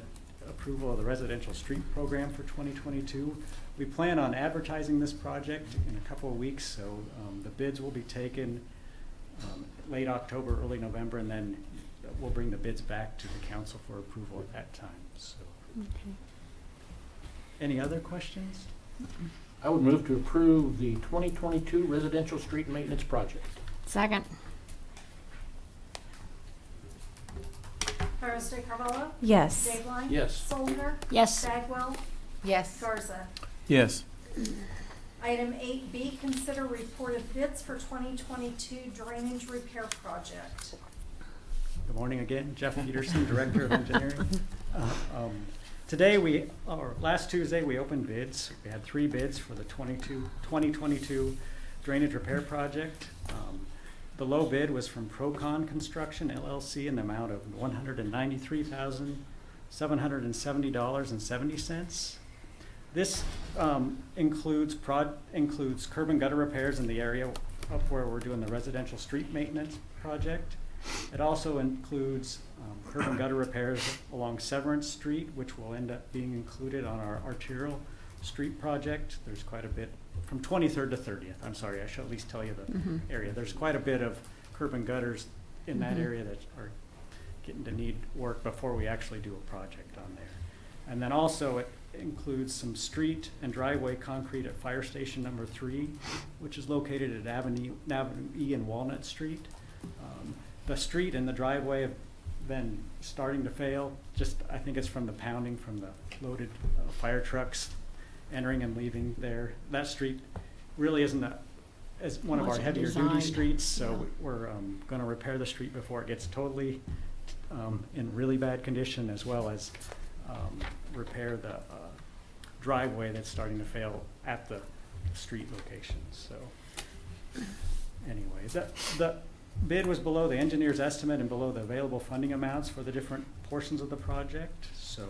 approval of the residential street program for 2022. We plan on advertising this project in a couple of weeks, so the bids will be taken late October, early November, and then we'll bring the bids back to the council for approval at that time. So, any other questions? I would move to approve the 2022 residential street maintenance project. Second. First, Carvalho? Yes. Dave Yes. Solinger? Yes. Bagwell? Yes. Garza? Yes. Item 8B, consider reported bids for 2022 drainage repair project. Good morning again, Jeff Peterson, Director of Engineering. Last Tuesday, we opened bids. We had 3 bids for the 2022 drainage repair project. The low bid was from Procon Construction LLC in the amount of $193,770.70. This includes curb and gutter repairs in the area up where we're doing the residential street maintenance project. It also includes curb and gutter repairs along Severance Street, which will end up being included on our arterial street project. There's quite a bit from 23rd to 30th. I'm sorry, I should at least tell you the area. There's quite a bit of curb and gutters in that area that are getting to need work before we actually do a project on there. And then also it includes some street and driveway concrete at Fire Station number 3, which is located at Avenue E and Walnut Street. The street and the driveway have been starting to fail. Just, I think it's from the pounding from the loaded fire trucks entering and leaving there. That street really isn't as one of our Wasn't heavier duty designed. streets, so Yeah. we're going to repair the street before it gets totally in really bad condition, as well as repair the driveway that's starting to fail at the street locations. So anyway, the bid was below the engineer's estimate and below the available funding amounts for the different portions of the project. So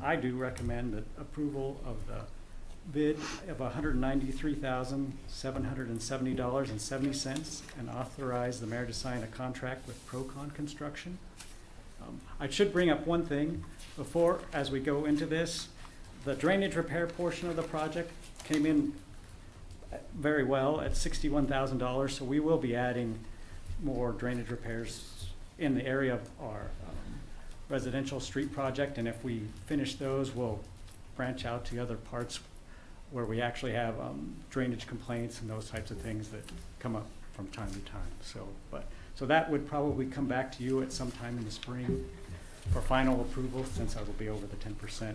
I do recommend the approval of the bid of $193,770.70 and authorize the mayor to sign a contract with Procon Construction. I should bring up one thing before, as we go into this. The drainage repair portion of the project came in very well at $61,000, so we will be adding more drainage repairs in the area of our residential street project, and if we finish those, we'll branch out to other parts where we actually have drainage complaints and those types of things that come up from time to time. So that would probably come back to you at some time in the spring for final approval, since I will be over the 10%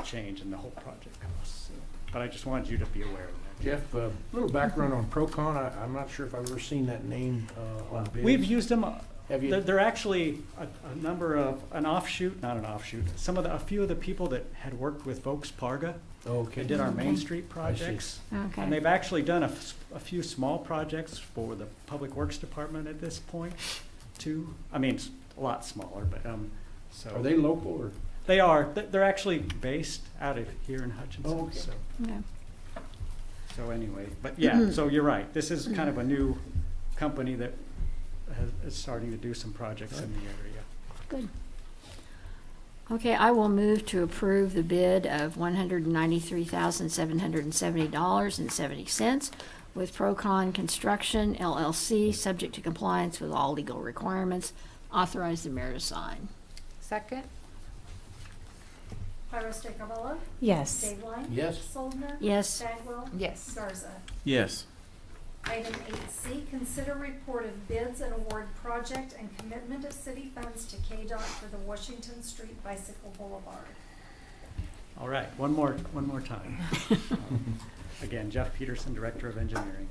change in the whole project costs. So, but I just wanted you to be aware of that. Jeff, a little background on Procon. I'm not sure if I've ever seen that name on bids. We've used them. Have you? They're actually a number of, not an offshoot, a few of the people that had worked with Volksparga. Okay. They did our Main Street projects. Okay. And they've actually done a few small projects for the Public Works Department at this point, too. I mean, it's a lot smaller, but, so. Are they local or? They are. They're actually based out of here in Hutchinson. Oh, okay. So. Yeah. So anyway, but yeah, so you're right. This is kind of a new company that is starting to do some projects in the area. Good. Okay, I will move to approve the bid of $193,770.70 with Procon Construction LLC, subject to compliance with all legal requirements. Authorize the mayor to sign. Second? Pyrus Carvalho? Yes. Dayline? Yes. Soldner? Yes. Bagwell? Yes. Garza. Yes. Item 8C, consider report of bids and award project and commitment of city funds to KDOT for the Washington Street Bicycle Boulevard. All right, one more time. Again, Jeff Peterson, Director of Engineering.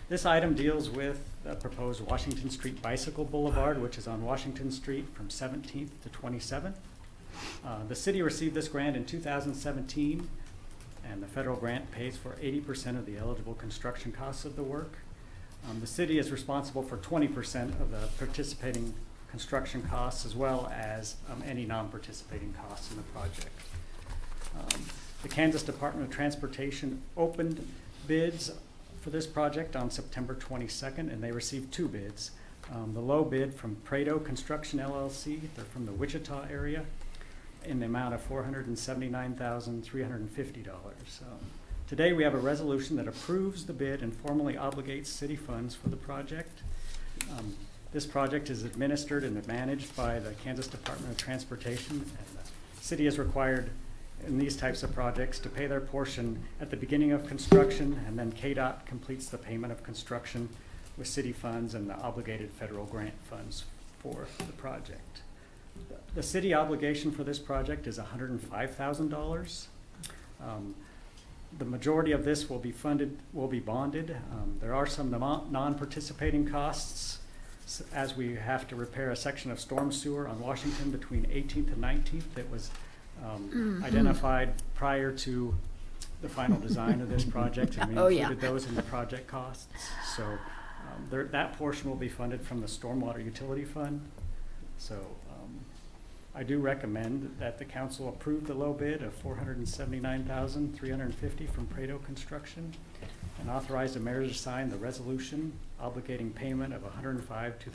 This item deals with the proposed Washington Street Bicycle Boulevard, which is on Washington Street from 17th to 27th. The city received this grant in 2017, and the federal grant pays for 80% of the eligible construction costs of the work. The city is responsible for 20% of the participating construction costs, as well as any non-participating costs in the project. The Kansas Department of Transportation opened bids for this project on September 22nd, and they received 2 bids. The low bid from Prado Construction LLC, they're from the Wichita area, in the amount of $479,350. Today we have a resolution that approves the bid and formally obligates city funds for the project. This project is administered and managed by the Kansas Department of Transportation, and the city is required in these types of projects to pay their portion at the beginning of construction, and then KDOT completes the payment of construction with city funds and the obligated federal grant funds for the project. The city obligation for this project is $105,000. The majority of this will be bonded. There are some non-participating costs, as we have to repair a section of storm sewer on Washington between 18th and 19th that was identified prior to the final design of this project, and we included those in the project costs. So that portion will be funded from the Stormwater Utility Fund. So I do recommend that the council approve the low bid of $479,350 from Prado Construction and authorize the mayor to sign the resolution obligating payment of $105,000 to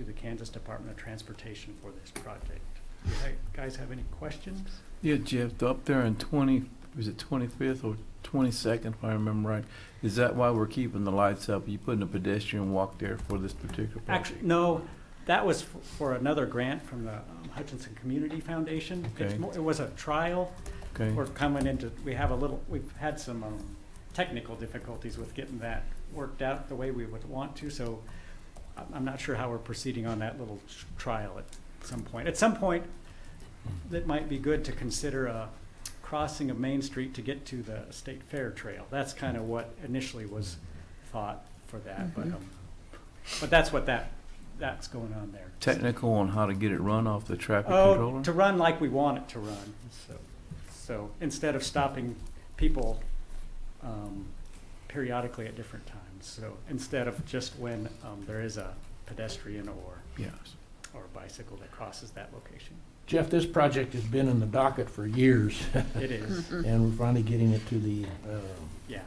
the Kansas Department of Transportation for this project. Do you guys have any questions? Yeah, Jeff, up there in 20, Was it 25th or 22nd, if I remember right? Is that why we're keeping the lights up? Are you putting a pedestrian walk there for this particular project? Actually, no, that was for another grant from the Hutchinson Community Foundation. Okay. It was a trial. Okay. We're coming into, we've had some technical difficulties with getting that worked out the way we would want to, so I'm not sure how we're proceeding on that little trial at some point. At some point, that might be good to consider a crossing of Main Street to get to the State Fair Trail. That's kind of what initially was thought for that, but that's what that's going on there. Technical on how to get it run off the traffic controller? To run like we want it to run. So instead of stopping people periodically at different times. So instead of just when there is a pedestrian Yes. or a bicycle that crosses that location. Jeff, this project has been in the docket for years. It is. And we're finally getting it to the Yeah.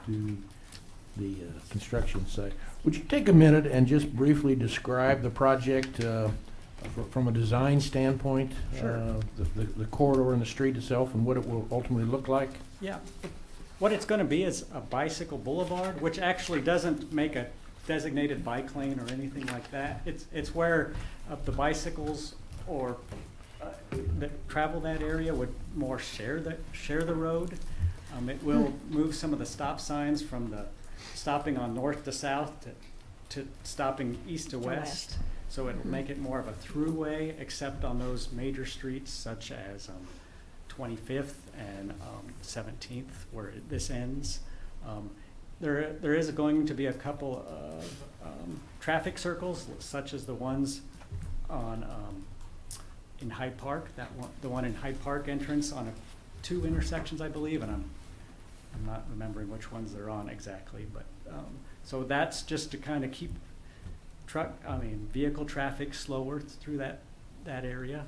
construction site. Would you take a minute and just briefly describe the project from a design standpoint? Sure. The corridor and the street itself and what it will ultimately look like? Yeah. What it's going to be is a bicycle boulevard, which actually doesn't make a designated bike lane or anything like that. It's where the bicycles or that travel that area would more share the road. It will move some of the stop signs from the stopping on north to south to stopping east to west. So it'll make it more of a throughway, except on those major streets such as 25th and 17th, where this ends. There is going to be a couple of traffic circles, such as the ones on in Hyde Park. The one in Hyde Park entrance on 2 intersections, I believe, and I'm not remembering which ones they're on exactly, but so that's just to kind of keep vehicle traffic slower through that area.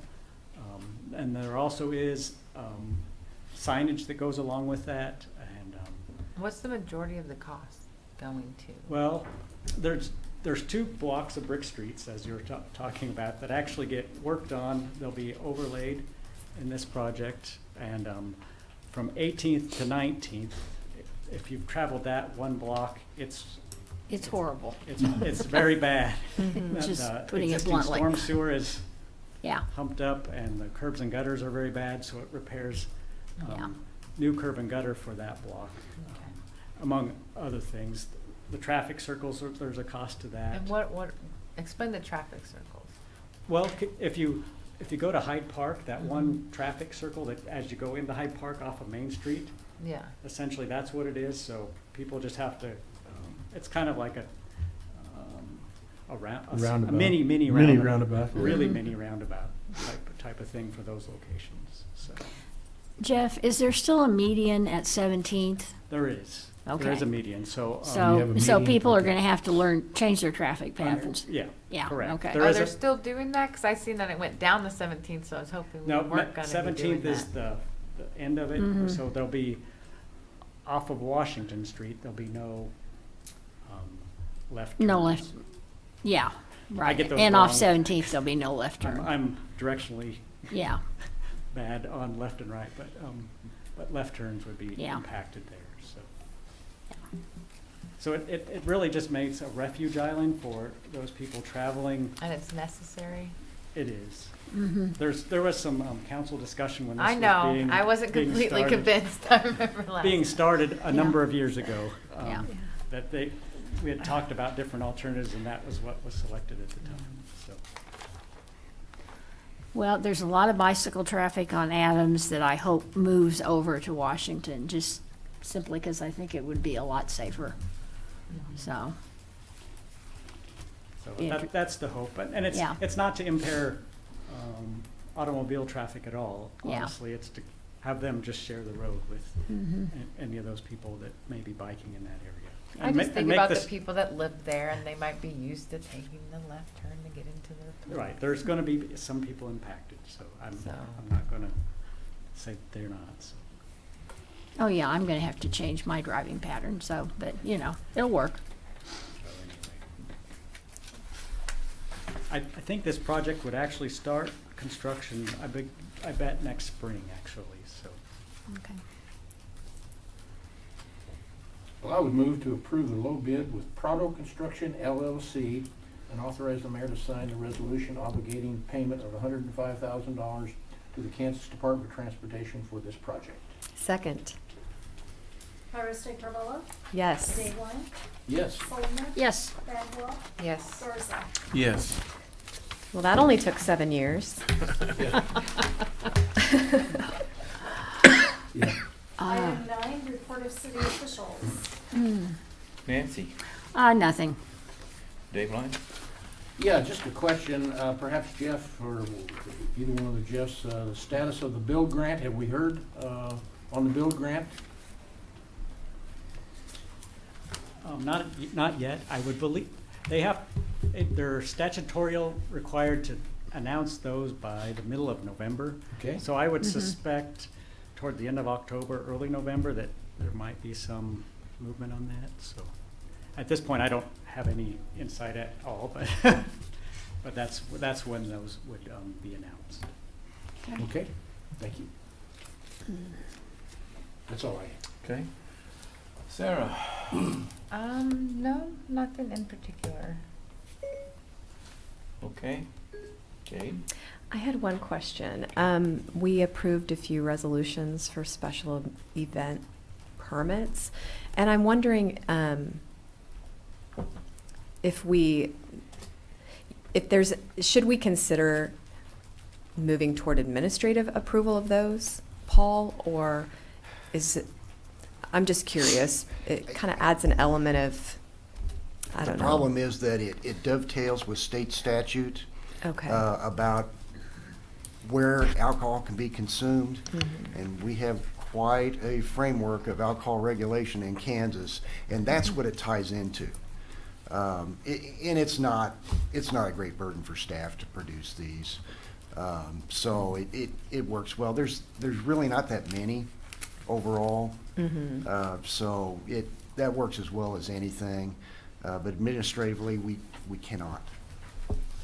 And there also is signage that goes along with that. And What's the majority of the cost going to? well, there's 2 blocks of brick streets, as you're talking about, that actually get worked on. They'll be overlaid in this project, and from 18th to 19th, if you've traveled that one block, it's horrible. It's very bad. Just The putting it existing bluntly. storm sewer is Yeah. humped up, and the curbs and gutters are very bad, so it repairs Yeah. new curb and gutter for that block. Among other things, the traffic circles, there's a cost to that. And what, explain the traffic circles. Well, if you go to Hyde Park, that one traffic circle that as you go into Hyde Park off of Main Street, Yeah. essentially that's what it is. So people just have to, it's kind of like a Roundabout. mini roundabout. Really mini roundabout type of thing for those locations. So Jeff, is there still a median at 17th? there is. There Okay. is a median, so. you have a So median? people are Okay. going to have to change their traffic patterns. Yeah, Yeah, correct. okay. There Are is they a- still doing that? Because I seen that it went down the 17th, so I was hoping we No, weren't going to be doing 17th is that. the end of it, Mhm. so there'll be, off of Washington Street, there'll be no left turns. No left. Yeah, right. get those And off wrong. 17th, there'll be no left turn. I'm directionally Yeah, bad on left and right, but left turns would be Yeah. impacted there, so. So it really just makes a refuge island for those people traveling. And it's necessary? It is. hmm There was some council discussion when this I was know. being. I wasn't being completely started. convinced. I remember last. Being started a number of years ago. Yeah. That we had talked about different alternatives, and that was what was selected at the time, so. Well, there's a lot of bicycle traffic on Adams that I hope moves over to Washington, just simply because I think it would be a lot safer. So, So Inter- that's the hope, and it's, Yeah. it's not to impair automobile traffic at all. Yeah. Honestly, it's to have them just share the road with mhm. any of those people that may be biking in that area. I And just ma- think and make about this- the people that live there and they might be used to taking the left turn to get into their place. Right, there's gonna be some people impacted, so I'm not gonna say they're not, so. Oh, yeah, I'm going to have to change my driving pattern, so, but, it'll work. I think this project would actually start construction, I bet next spring, actually, so. Okay. Well, I would move to approve the low bid with Prado Construction LLC and authorize the mayor to sign the resolution obligating payment of $105,000 to the Kansas Department of Transportation for this project. Second. Iris Carvalho? Yes. Dayline? Yes. Coleman? Yes. Bagwell? Yes. Garza? Yes. Well, that only took 7 years. Item 9, report of city officials. Nancy? Nothing. Dave Line? Yeah, just a question, perhaps Jeff or either one of the Jeffs, the status of the build grant. Have we heard on the build grant? Not yet. I would believe, they're statutorial required to announce those by the middle of November. Okay. So I would suspect toward the end of October, early November, that there might be some movement on that. So at this point, I don't have any insight at all, but but that's when those would be announced. Okay, thank you. That's all I have. Okay. Sarah? No, nothing in particular. Okay. Jade? I had one question. We approved a few resolutions for special event permits, and I'm wondering should we consider moving toward administrative approval of those, Paul, or is it, I'm just curious. It kind of adds an element of, I don't know. The problem is that it dovetails with state statute. Okay. About where alcohol can be consumed. And we have quite a framework of alcohol regulation in Kansas, and that's what it ties into. And it's not a great burden for staff to produce these. So it works well. There's really not that many overall. So that works as well as anything. But administratively, we cannot.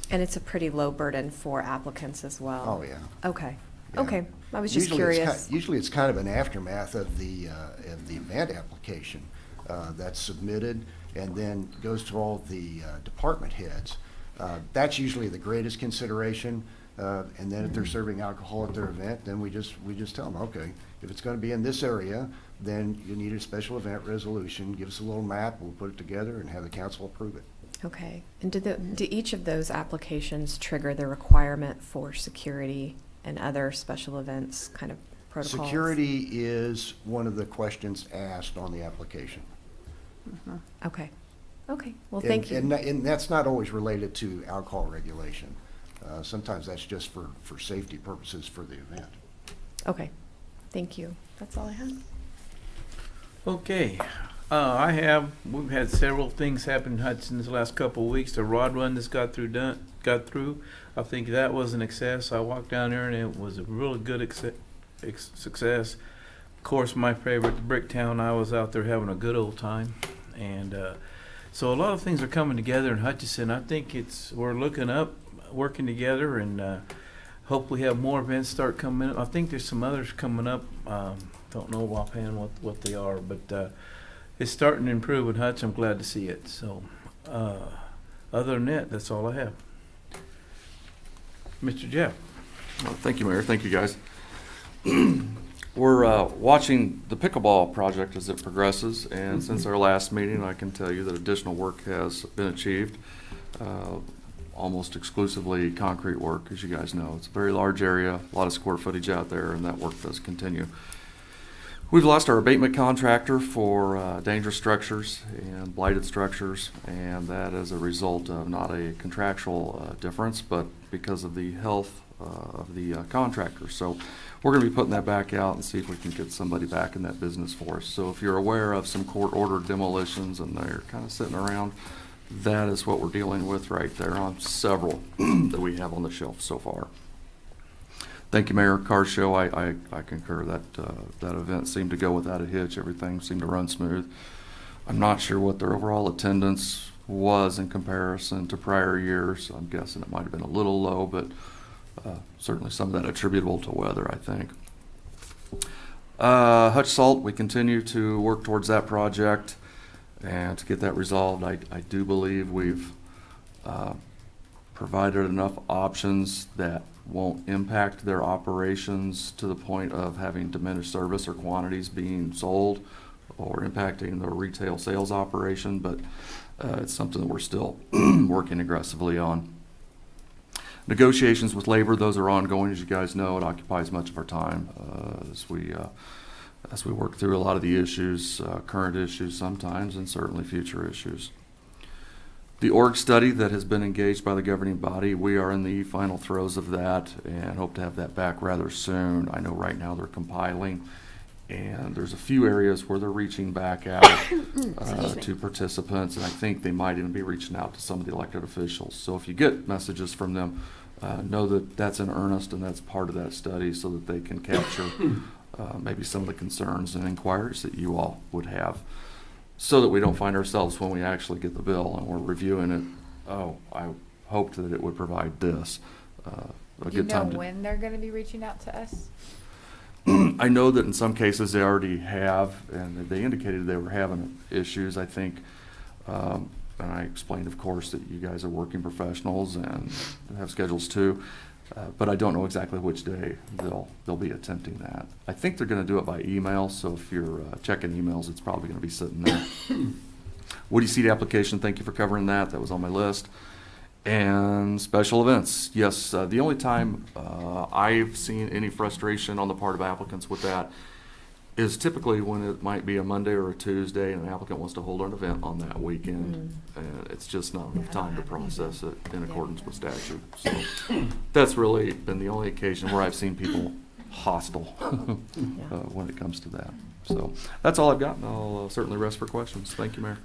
And it's a pretty low burden for applicants as well. Oh, yeah. Okay. Yeah. Okay. I was just Usually curious. Usually it's kind of an aftermath of the event application that's submitted and then goes to all the department heads. That's usually the greatest consideration. And then if they're serving alcohol at their event, then we just tell them, okay, if it's going to be in this area, then you need a special event resolution. Give us a little map, we'll put it together and have the council approve it. Okay. And do each of those applications trigger the requirement for security and other special events kind of protocols? Security is one of the questions asked on the application. Okay. Okay. Well, thank you. And that's not always related to alcohol regulation. Sometimes that's just for safety purposes for the event. Okay. Thank you. That's all I have. Okay. We've had several things happen in Hutchinson the last couple of weeks. The rod run that's got through. I think that was an excess. I walked down there and it was a really good success. Of course, my favorite, the Bricktown, I was out there having a good old time. And so a lot of things are coming together in Hutchinson. I think we're looking up, working together, and hope we have more events start coming up. I think there's some others coming up. Don't know offhand what they are, but it's starting to improve in Hutch. I'm glad to see it. So other than that, that's all I have. Mr. Jeff. Thank you, Mayor. Thank you, guys. We're watching the pickleball project as it progresses, and since our last meeting, I can tell you that additional work has been achieved. Almost exclusively concrete work, as you guys know. It's a very large area, a lot of square footage out there, and that work does continue. We've lost our abatement contractor for dangerous structures and blighted structures, and that is a result of not a contractual difference, but because of the health of the contractor. So we're going to be putting that back out and see if we can get somebody back in that business for us. So if you're aware of some court-ordered demolitions and they're kind of sitting around, that is what we're dealing with right there on several that we have on the shelf so far. Thank you, Mayor. Car show, I concur that that event seemed to go without a hitch. Everything seemed to run smooth. I'm not sure what their overall attendance was in comparison to prior years. I'm guessing it might have been a little low, but certainly some of that attributable to weather, I think. Hutch Salt, we continue to work towards that project. And to get that resolved, I do believe we've provided enough options that won't impact their operations to the point of having diminished service or quantities being sold or impacting their retail sales operation, but it's something that we're still working aggressively on. Negotiations with labor, those are ongoing. As you guys know, it occupies much of our time as we work through a lot of the issues, current issues sometimes, and certainly future issues. The org study that has been engaged by the governing body, we are in the final throes of that and hope to have that back rather soon. I know right now they're compiling, and there's a few areas where they're reaching back out to participants, and I think they might even be reaching out to some of the elected officials. So if you get messages from them, know that that's in earnest and that's part of that study so that they can capture maybe some of the concerns and inquiries that you all would have, so that we don't find ourselves when we actually get the bill and we're reviewing it, oh, I hoped that it would provide this. Do you know when they're going to be reaching out to us? I know that in some cases they already have, and they indicated they were having issues, I think. And I explained, of course, that you guys are working professionals and have schedules too. But I don't know exactly which day they'll be attempting that. I think they're going to do it by email, so if you're checking emails, it's probably going to be sitting there. Woody seat application, thank you for covering that. That was on my list. And special events, yes. The only time I've seen any frustration on the part of applicants with that is typically when it might be a Monday or a Tuesday and an applicant wants to hold an event on that weekend. And it's just not enough time to process it in accordance with statute. So that's really been the only occasion where I've seen people hostile when it comes to that. So that's all I've got, and I'll certainly rest for questions. Thank you, Mayor.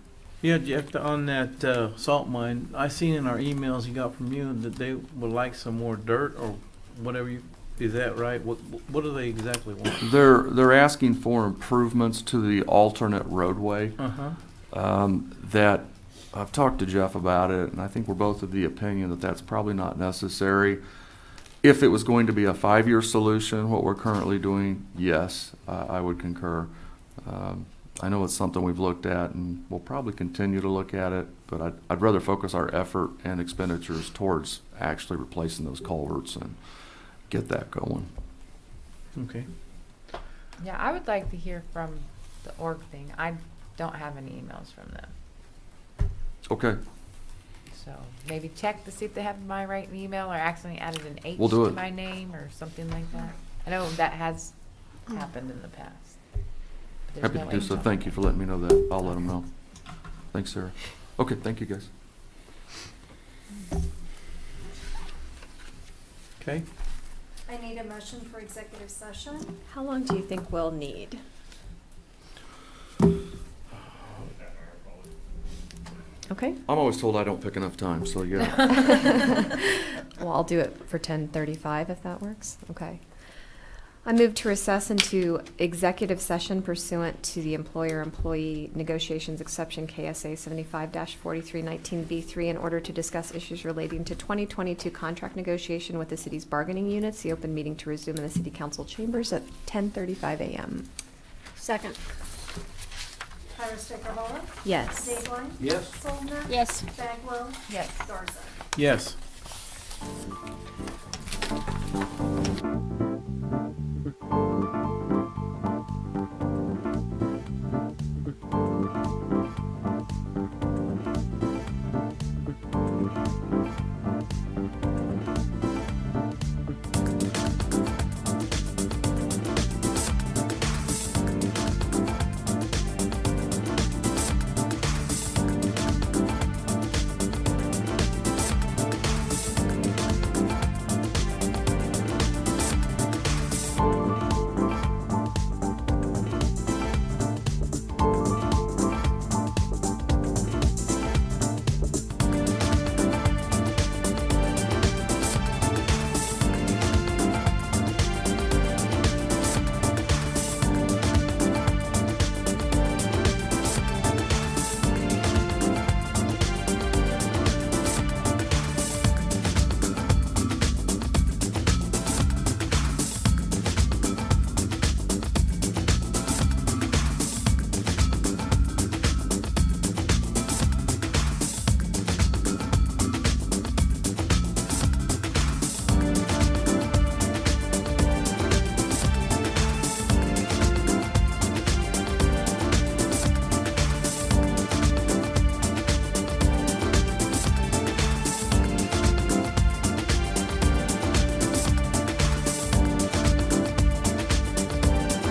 Yeah, Jeff, on that salt mine, I seen in our emails you got from you that they would like some more dirt or whatever you, is that right? What do they exactly want? They're asking for improvements to the alternate roadway. That I've talked to Jeff about it, and I think we're both of the opinion that that's probably not necessary. If it was going to be a 5-year solution, what we're currently doing, yes, I would concur. I know it's something we've looked at, and we'll probably continue to look at it, but I'd rather focus our effort and expenditures towards actually replacing those culverts and get that going. Okay. Yeah, I would like to hear from the org thing. I don't have any emails from them. Okay. So maybe check to see if they have my right email or accidentally added an H We'll do to it. my name or something like that. I know that has happened in the past. But Happy there's to no do so. H on Thank my you for name. letting me know that. I'll let them know. Thanks, Sarah. Okay, thank you, guys. Okay. I need a motion for executive session. How long do you think we'll need? Okay. I'm always told I don't pick enough time, so yeah. Well, I'll do it for 10:35 if that works. Okay. I move to recess into executive session pursuant to the employer-employee negotiations exception KSA 75-4319B3 in order to discuss issues relating to 2022 contract negotiation with the city's bargaining units. The open meeting to resume in the city council chambers at 10:35 a.m. Second. Iris Carvalho? Yes. Dayline? Yes. Soldner? Yes. Bagwell? Yes. Garza? Yes.